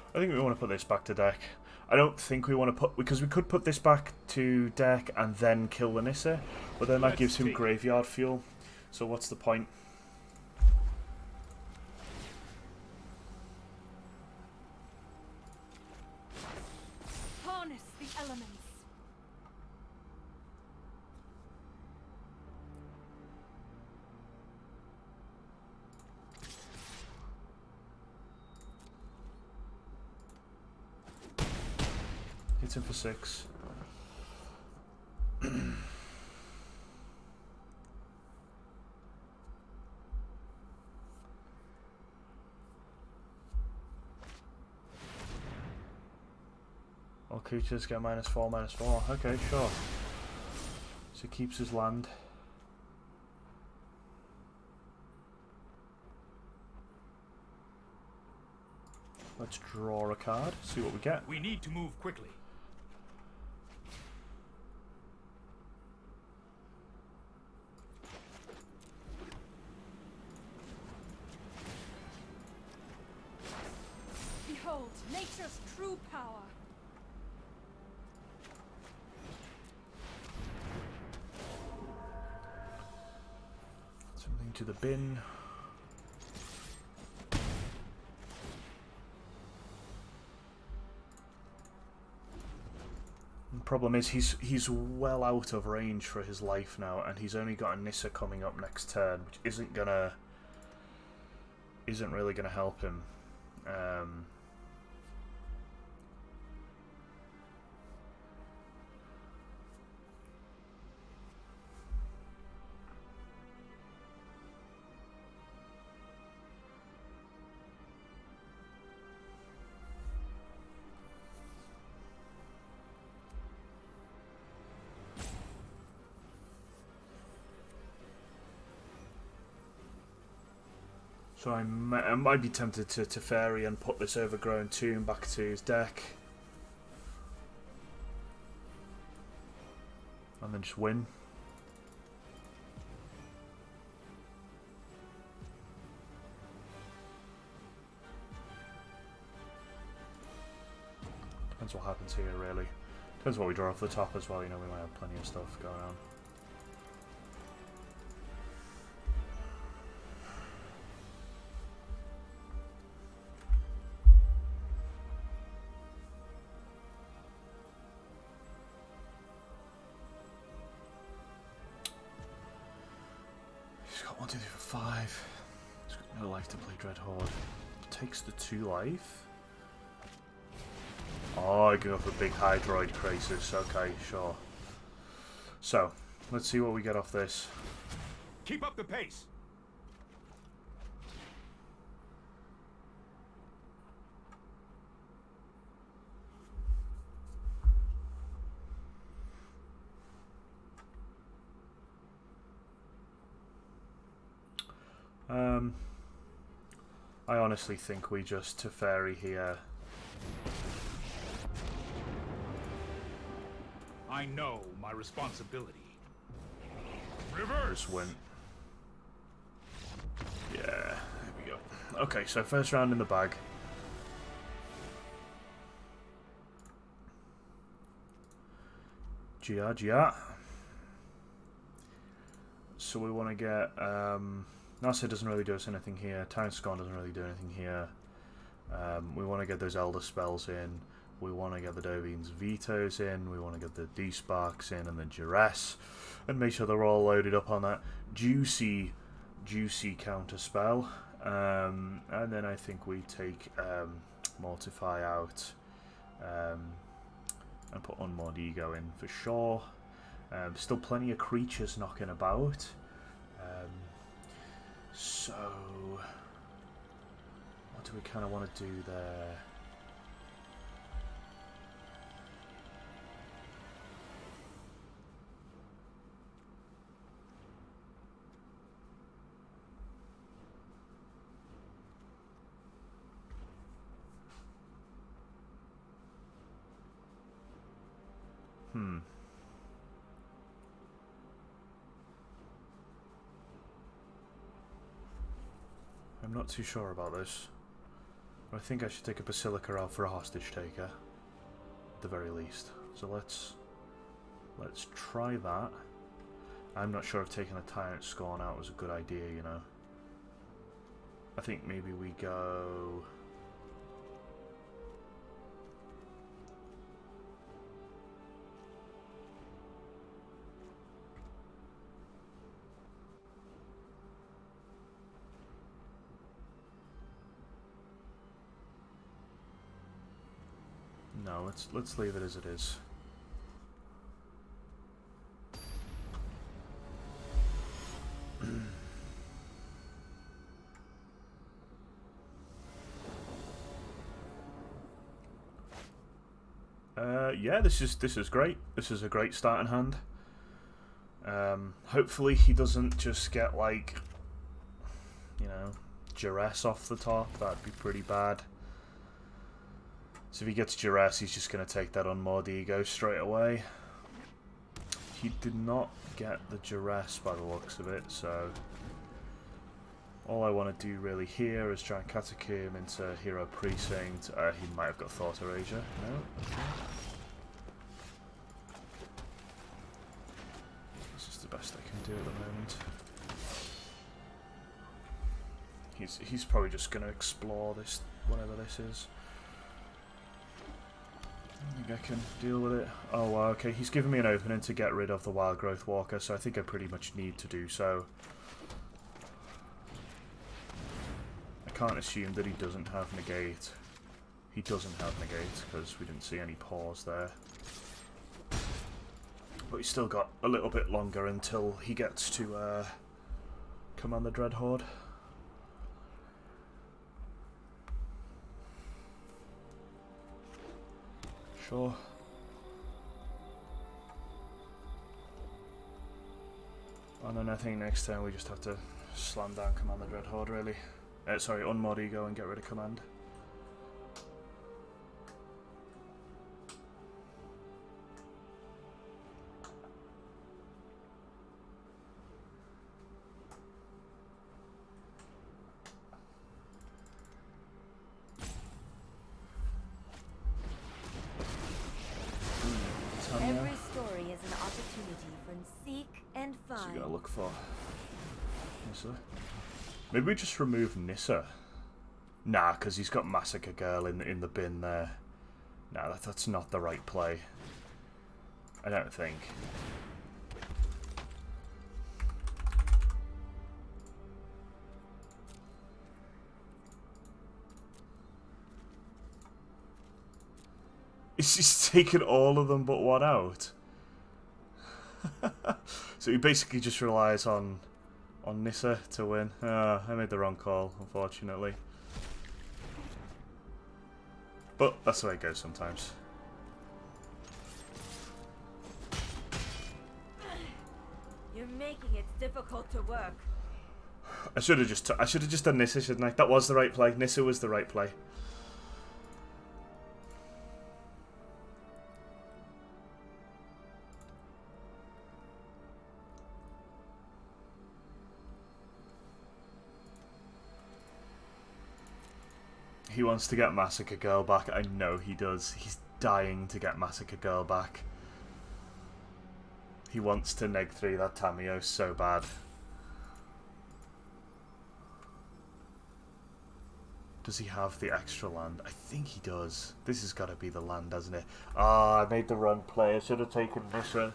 I think we want to put this back to deck. I don't think we want to put... because we could put this back to deck and then kill the Nissa, but then that gives him graveyard fuel. So what's the point? Harness the elements. Waiting for 6. All creatures get -4, -4. Okay, sure. So he keeps his land. Let's draw a card, see what we get. We need to move quickly. Behold, nature's true power. Something to the bin. The problem is he's well out of range for his life now, and he's only got a Nissa coming up next turn, which isn't really gonna help him. So I might be tempted to Fairy and put this Overgrown Tomb back to his deck. And then just win. Depends what happens here, really. Depends what we draw off the top as well, you know, we might have plenty of stuff going on. He's got 1, 2, 3, 4, 5. He's got no life to play Dread Horde. Takes the 2 life. Oh, I go for big Hydroid Crisis. Okay, sure. So, let's see what we get off this. Keep up the pace. I honestly think we just Teferi here. I know my responsibility. Reverse. Just win. Yeah, there we go. Okay, so first round in the bag. GR. So we want to get Nasa doesn't really do us anything here. Town Scorn doesn't really do anything here. We want to get those Elder Spells in. We want to get the Dovian's Vetoes in. We want to get the D-Sparks in and the Duress. And make sure they're all loaded up on that juicy counter spell. And then I think we take Mortify out and put Unmoored Ego in for sure. Still plenty of creatures knocking about. So, what do we kind of want to do there? I'm not too sure about this. I think I should take a Basilica out for a hostage taker, at the very least. So let's try that. I'm not sure if taking a Tyrant Scorn out was a good idea, you know. I think maybe we go... No, let's leave it as it is. Yeah, this is great. This is a great starting hand. Hopefully he doesn't just get, like, you know, duress off the top. That'd be pretty bad. So if he gets duress, he's just going to take that on Mod Ego straight away. He did not get the duress by the looks of it, so all I want to do really here is try and catacomb into Hero Precinct. He might have got Thought Erasure. No? Okay. This is the best I can do at the moment. He's probably just going to explore this, whatever this is. I think I can deal with it. Oh wow, okay, he's given me an opening to get rid of the Wild Growth Walker, so I think I pretty much need to do so. I can't assume that he doesn't have negate. He doesn't have negate, because we didn't see any pause there. But he's still got a little bit longer until he gets to command the Dreadhorde. Sure. And then I think next time we just have to slam down Command the Dreadhorde, really. Sorry, unmod Ego and get rid of Command. Every story is an opportunity for seek and What's he find. gotta look for? Nissa? Maybe we just remove Nissa. Nah, because he's got Massacre Girl in the bin there. Nah, that's not the right play. I don't think. He's just taken all of them but one out. So he basically just relies on Nissa to win. I made the wrong call, unfortunately. But that's the way it goes sometimes. You're making it difficult to work. I should have just done Nissa, shouldn't I? That was the right play. Nissa was the right play. He wants to get Massacre Girl back. I know he does. He's dying to get Massacre Girl back. He wants to neg 3 that Tamio so bad. Does he have the extra land? I think he does. This has got to be the land, hasn't it? Ah, I made the wrong play. I should have taken this one.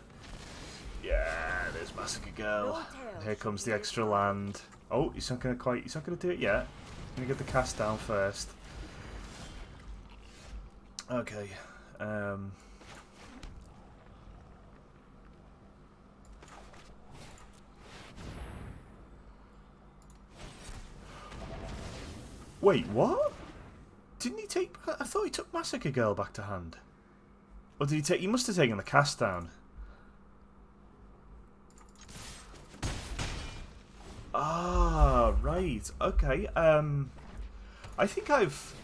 Yeah, there's Massacre Girl. Here comes the extra land. Oh, he's not gonna do it yet. He's gonna get the cast down first. Okay. Wait, what? Didn't he take... I thought he took Massacre Girl back to hand. Or did he take... He must have taken the cast down. Ah, right. Okay. I think I've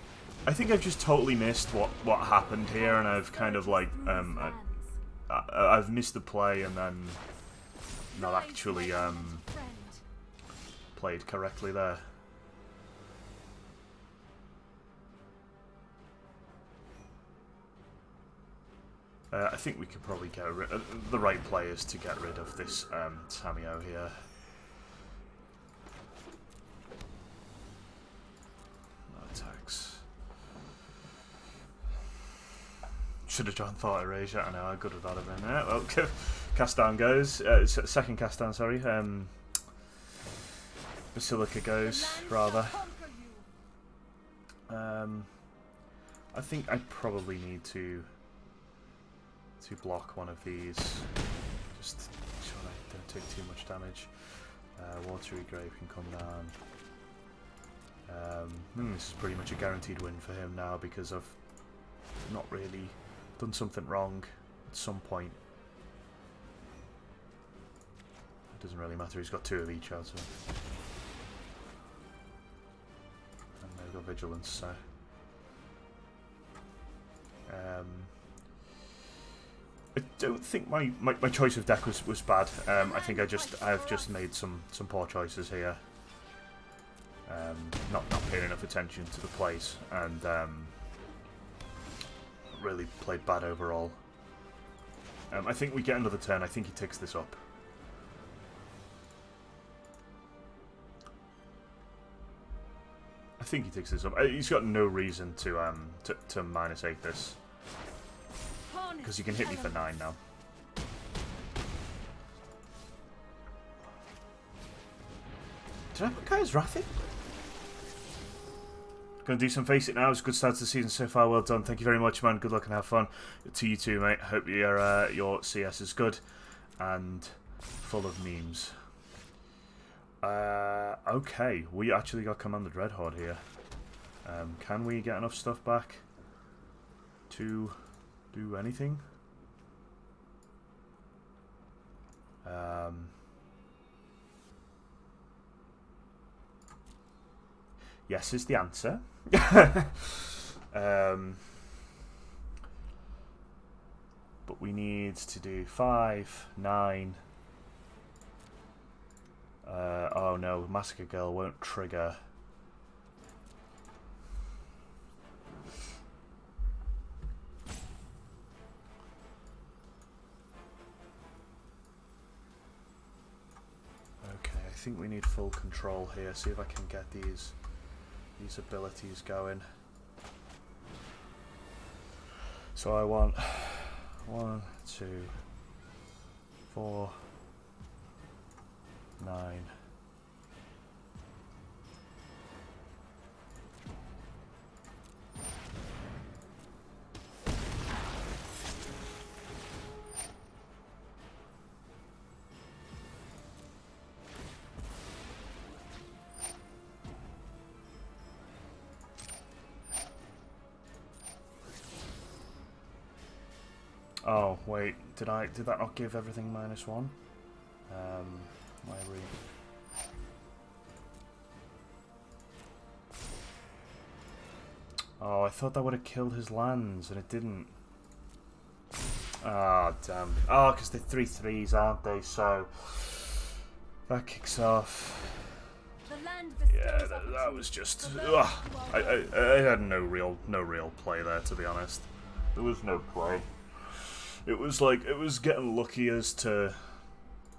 just totally missed what happened here, and I've kind of like I've missed the play and then not actually played correctly there. I think we could probably get rid of the right players to get rid of this Tamio here. No attacks. Should have drawn Thought Erasure. I know how good would that have been. Well, cast down goes. Second cast down, sorry. Basilica goes rather. I think I probably need to block one of these, just so I don't take too much damage. Watery Grave can come down. This is pretty much a guaranteed win for him now because I've not really done something wrong at some point. It doesn't really matter, he's got 2 of each out of it. And they've got Vigilance, so... I don't think my choice of deck was bad. I think I've just made some poor choices here. Not paying enough attention to the plays, and really played bad overall. I think we get another turn. I think he takes this up. I think he takes this up. He's got no reason to -8 this. Because you can hit me for 9 now. Did I put Kaya's Wrath in? Gonna do some Face It now. It's a good start to the season so far. Well done. Thank you very much, man. Good luck and have fun. To you too, mate. Hope your CS is good and full of memes. Okay, we actually got Commander Dreadhorde here. Can we get enough stuff back to do anything? Yes is the answer. But we need to do 5, 9. Oh no, Massacre Girl won't trigger. Okay, I think we need full control here. See if I can get these abilities going. So I want 1, 2, 4, 9. Oh wait, did that not give everything -1? My read. Oh, I thought that would have killed his lands, and it didn't. Ah, damn. Oh, because they're 3/3s, aren't they? So that kicks off. Yeah, that was just. I had no real play there, to be honest. There was no play. It was like, it was getting lucky as to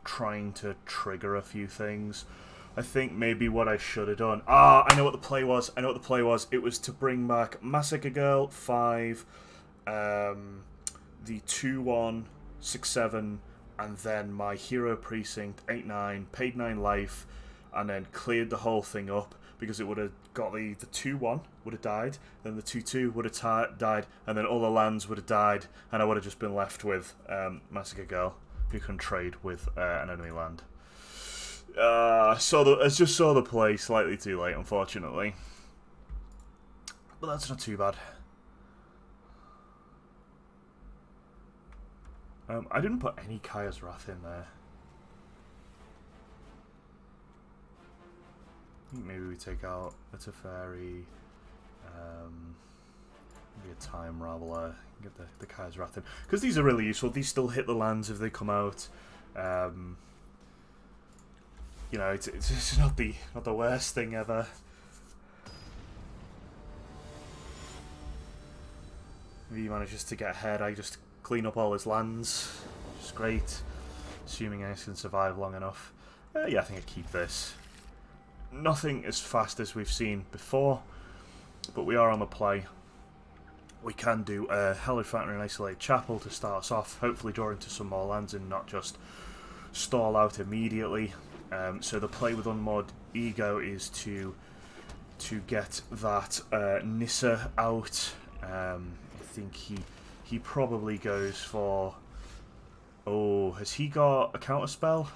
trying to trigger a few things. I think maybe what I should have done... Ah, I know what the play was. It was to bring back Massacre Girl, 5, the 2/1, 6/7, and then my Hero Precinct, 8/9, paid 9 life, and then cleared the whole thing up, because it would have got the 2/1 would have died, then the 2/2 would have died, and then all the lands would have died, and I would have just been left with Massacre Girl, who can trade with an enemy land. I just saw the play slightly too late, unfortunately. But that's not too bad. I didn't put any Kaya's Wrath in there. I think maybe we take out a Teferi, maybe a Time Raveler, get the Kaya's Wrath in. Because these are really useful. These still hit the lands if they come out. You know, it's not the worst thing ever. If he manages to get ahead, I just clean up all his lands, which is great. Assuming I can survive long enough. Yeah, I think I keep this. Nothing as fast as we've seen before, but we are on the play. We can do a Hellish Factory and Isolated Chapel to start us off, hopefully draw into some more lands and not just stall out immediately. So the play with Unmod Ego is to get that Nissa out I think he probably goes for... Oh, has he got a counter spell?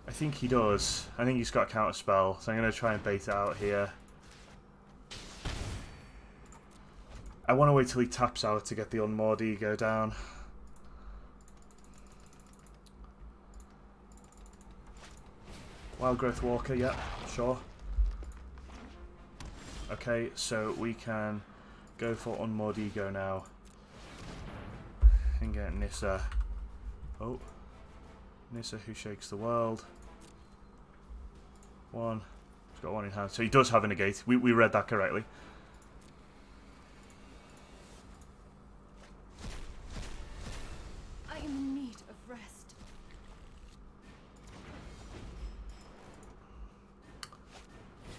I think he does. I think he's got a counter spell, so I'm going to try and bait it out here. I want to wait till he taps out to get the Unmoored Ego down. Wild Growth Walker, yeah, sure. Okay, so we can go for Unmoored Ego now. And get Nissa. Oh. Nissa who shakes the world. One. He's got one in hand. So he does have a negate. We read that correctly. I am in need of rest.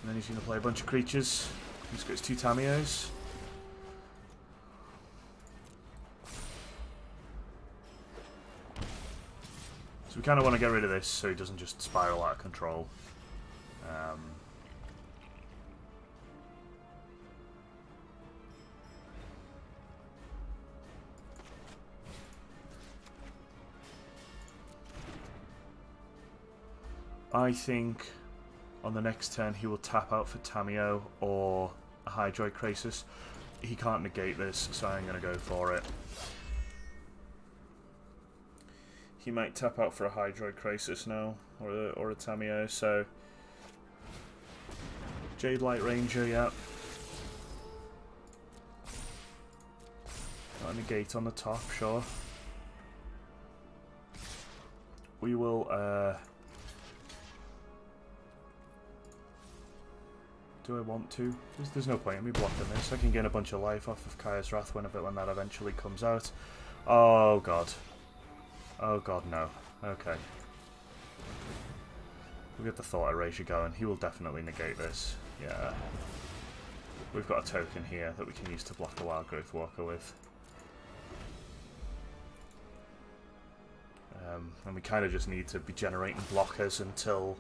And then he's going to play a bunch of creatures. He's got his 2 Tamios. So we kind of want to get rid of this so he doesn't just spiral out of control. I think on the next turn he will tap out for Tamio or a Hydroid Krasis. He can't negate this, so I'm going to go for it. He might tap out for a Hydroid Krasis now, or a Tamio, so... Jade Light Ranger, yep. Got a negate on the top, sure. We will, do I want to? There's no point in me blocking this. I can gain a bunch of life off of Kaya's Wrath when that eventually comes out. Oh god. Oh god, no. Okay. We'll get the Thought Erasure going. He will definitely negate this. Yeah. We've got a token here that we can use to block the Wild Growth Walker with. And we kind of just need to be generating blockers until...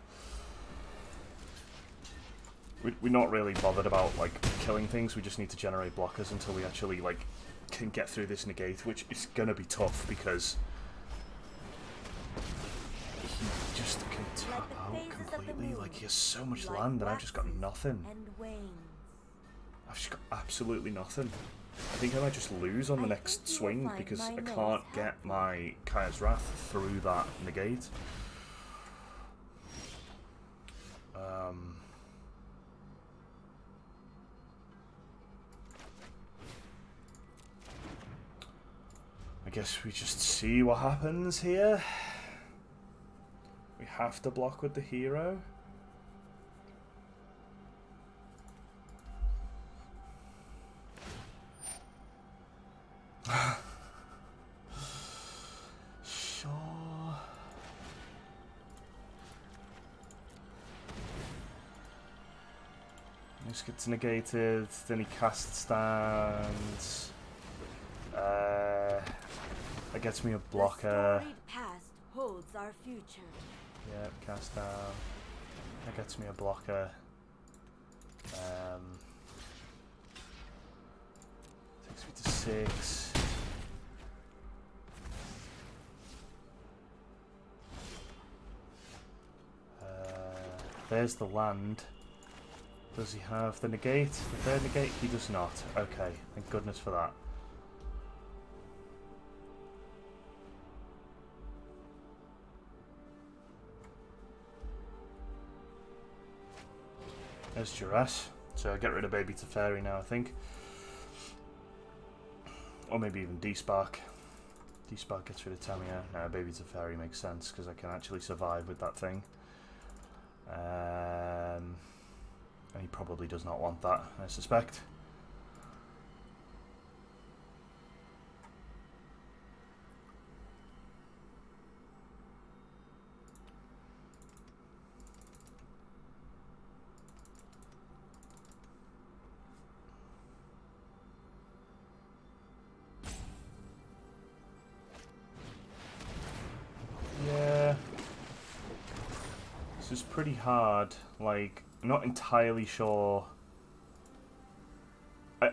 We're not really bothered about, like, killing things. We just need to generate blockers until we actually, like, can get through this negate, which is going to be tough because... he just can tap out completely. Like, he has so much land and I've just got nothing. I've just got absolutely nothing. I think I might just lose on the next swing because I can't get my Kaya's Wrath through that negate. I guess we just see what happens here. We have to block with the hero. Sure. This gets negated, then he casts stands. That gets me a blocker. The storied past holds our future. Yep, cast down. That gets me a blocker. Takes me to 6. There's the land. Does he have the negate? The third negate? He does not. Okay, thank goodness for that. There's Duress. So I'll get rid of Baby Teferi now, I think. Or maybe even D-Spark. D-Spark gets rid of Tamiya. No, Baby Teferi makes sense because I can actually survive with that thing. And he probably does not want that, I suspect. This is pretty hard. Like, I'm not entirely sure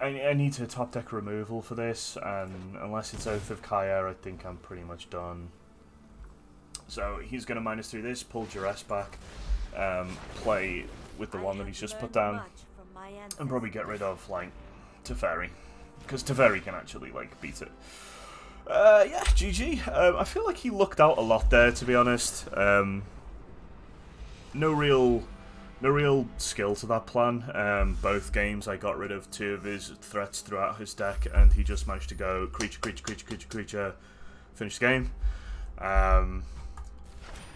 I need to top deck removal for this, and unless it's Oath of Kaya, I think I'm pretty much done. So he's going to -3 this, pull Duress back, play with the one that he's just put down, and probably get rid of, like, Teferi. Because Teferi can actually, like, beat it. Yeah, GG. I feel like he lucked out a lot there, to be honest. No real skill to that plan. Both games I got rid of 2 of his threats throughout his deck, and he just managed to go creature, finish the game.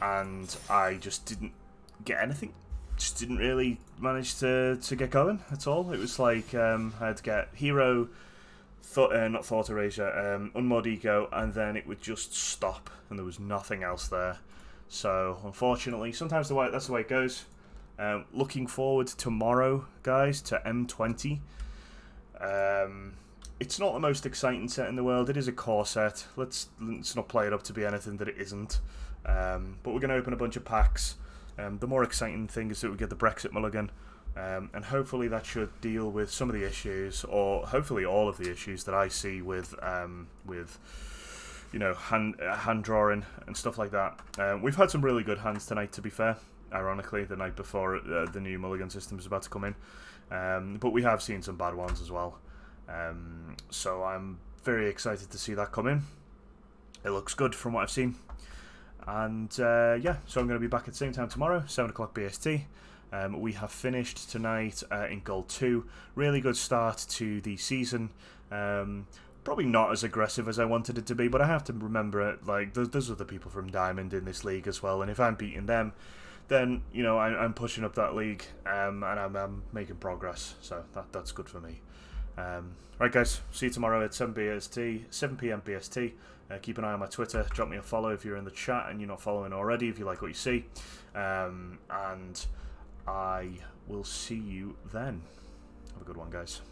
And I just didn't get anything. Just didn't really manage to get going at all. It was like I had to get hero, not thought erasure, unmod eco, and then it would just stop, and there was nothing else there. So unfortunately, sometimes that's the way it goes. Looking forward tomorrow, guys, to M20. It's not the most exciting set in the world. It is a core set. Let's not play it up to be anything that it isn't. But we're going to open a bunch of packs. The more exciting thing is that we get the Brexit mulligan. And hopefully that should deal with some of the issues, or hopefully all of the issues that I see with you know, hand drawing and stuff like that. We've had some really good hands tonight, to be fair. Ironically, the night before the new mulligan system is about to come in. But we have seen some bad ones as well. So I'm very excited to see that come in. It looks good from what I've seen. And yeah, so I'm going to be back at the same time tomorrow, 7 o'clock BST. We have finished tonight in Gold 2. Really good start to the season. Probably not as aggressive as I wanted it to be, but I have to remember it. Like, there's other people from Diamond in this league as well, and if I'm beating them, then, you know, I'm pushing up that league, and I'm making progress, so that's good for me. Right, guys, see you tomorrow at 7 p.m. BST. Keep an eye on my Twitter. Drop me a follow if you're in the chat and you're not following already, if you like what you see. And I will see you then. Have a good one, guys.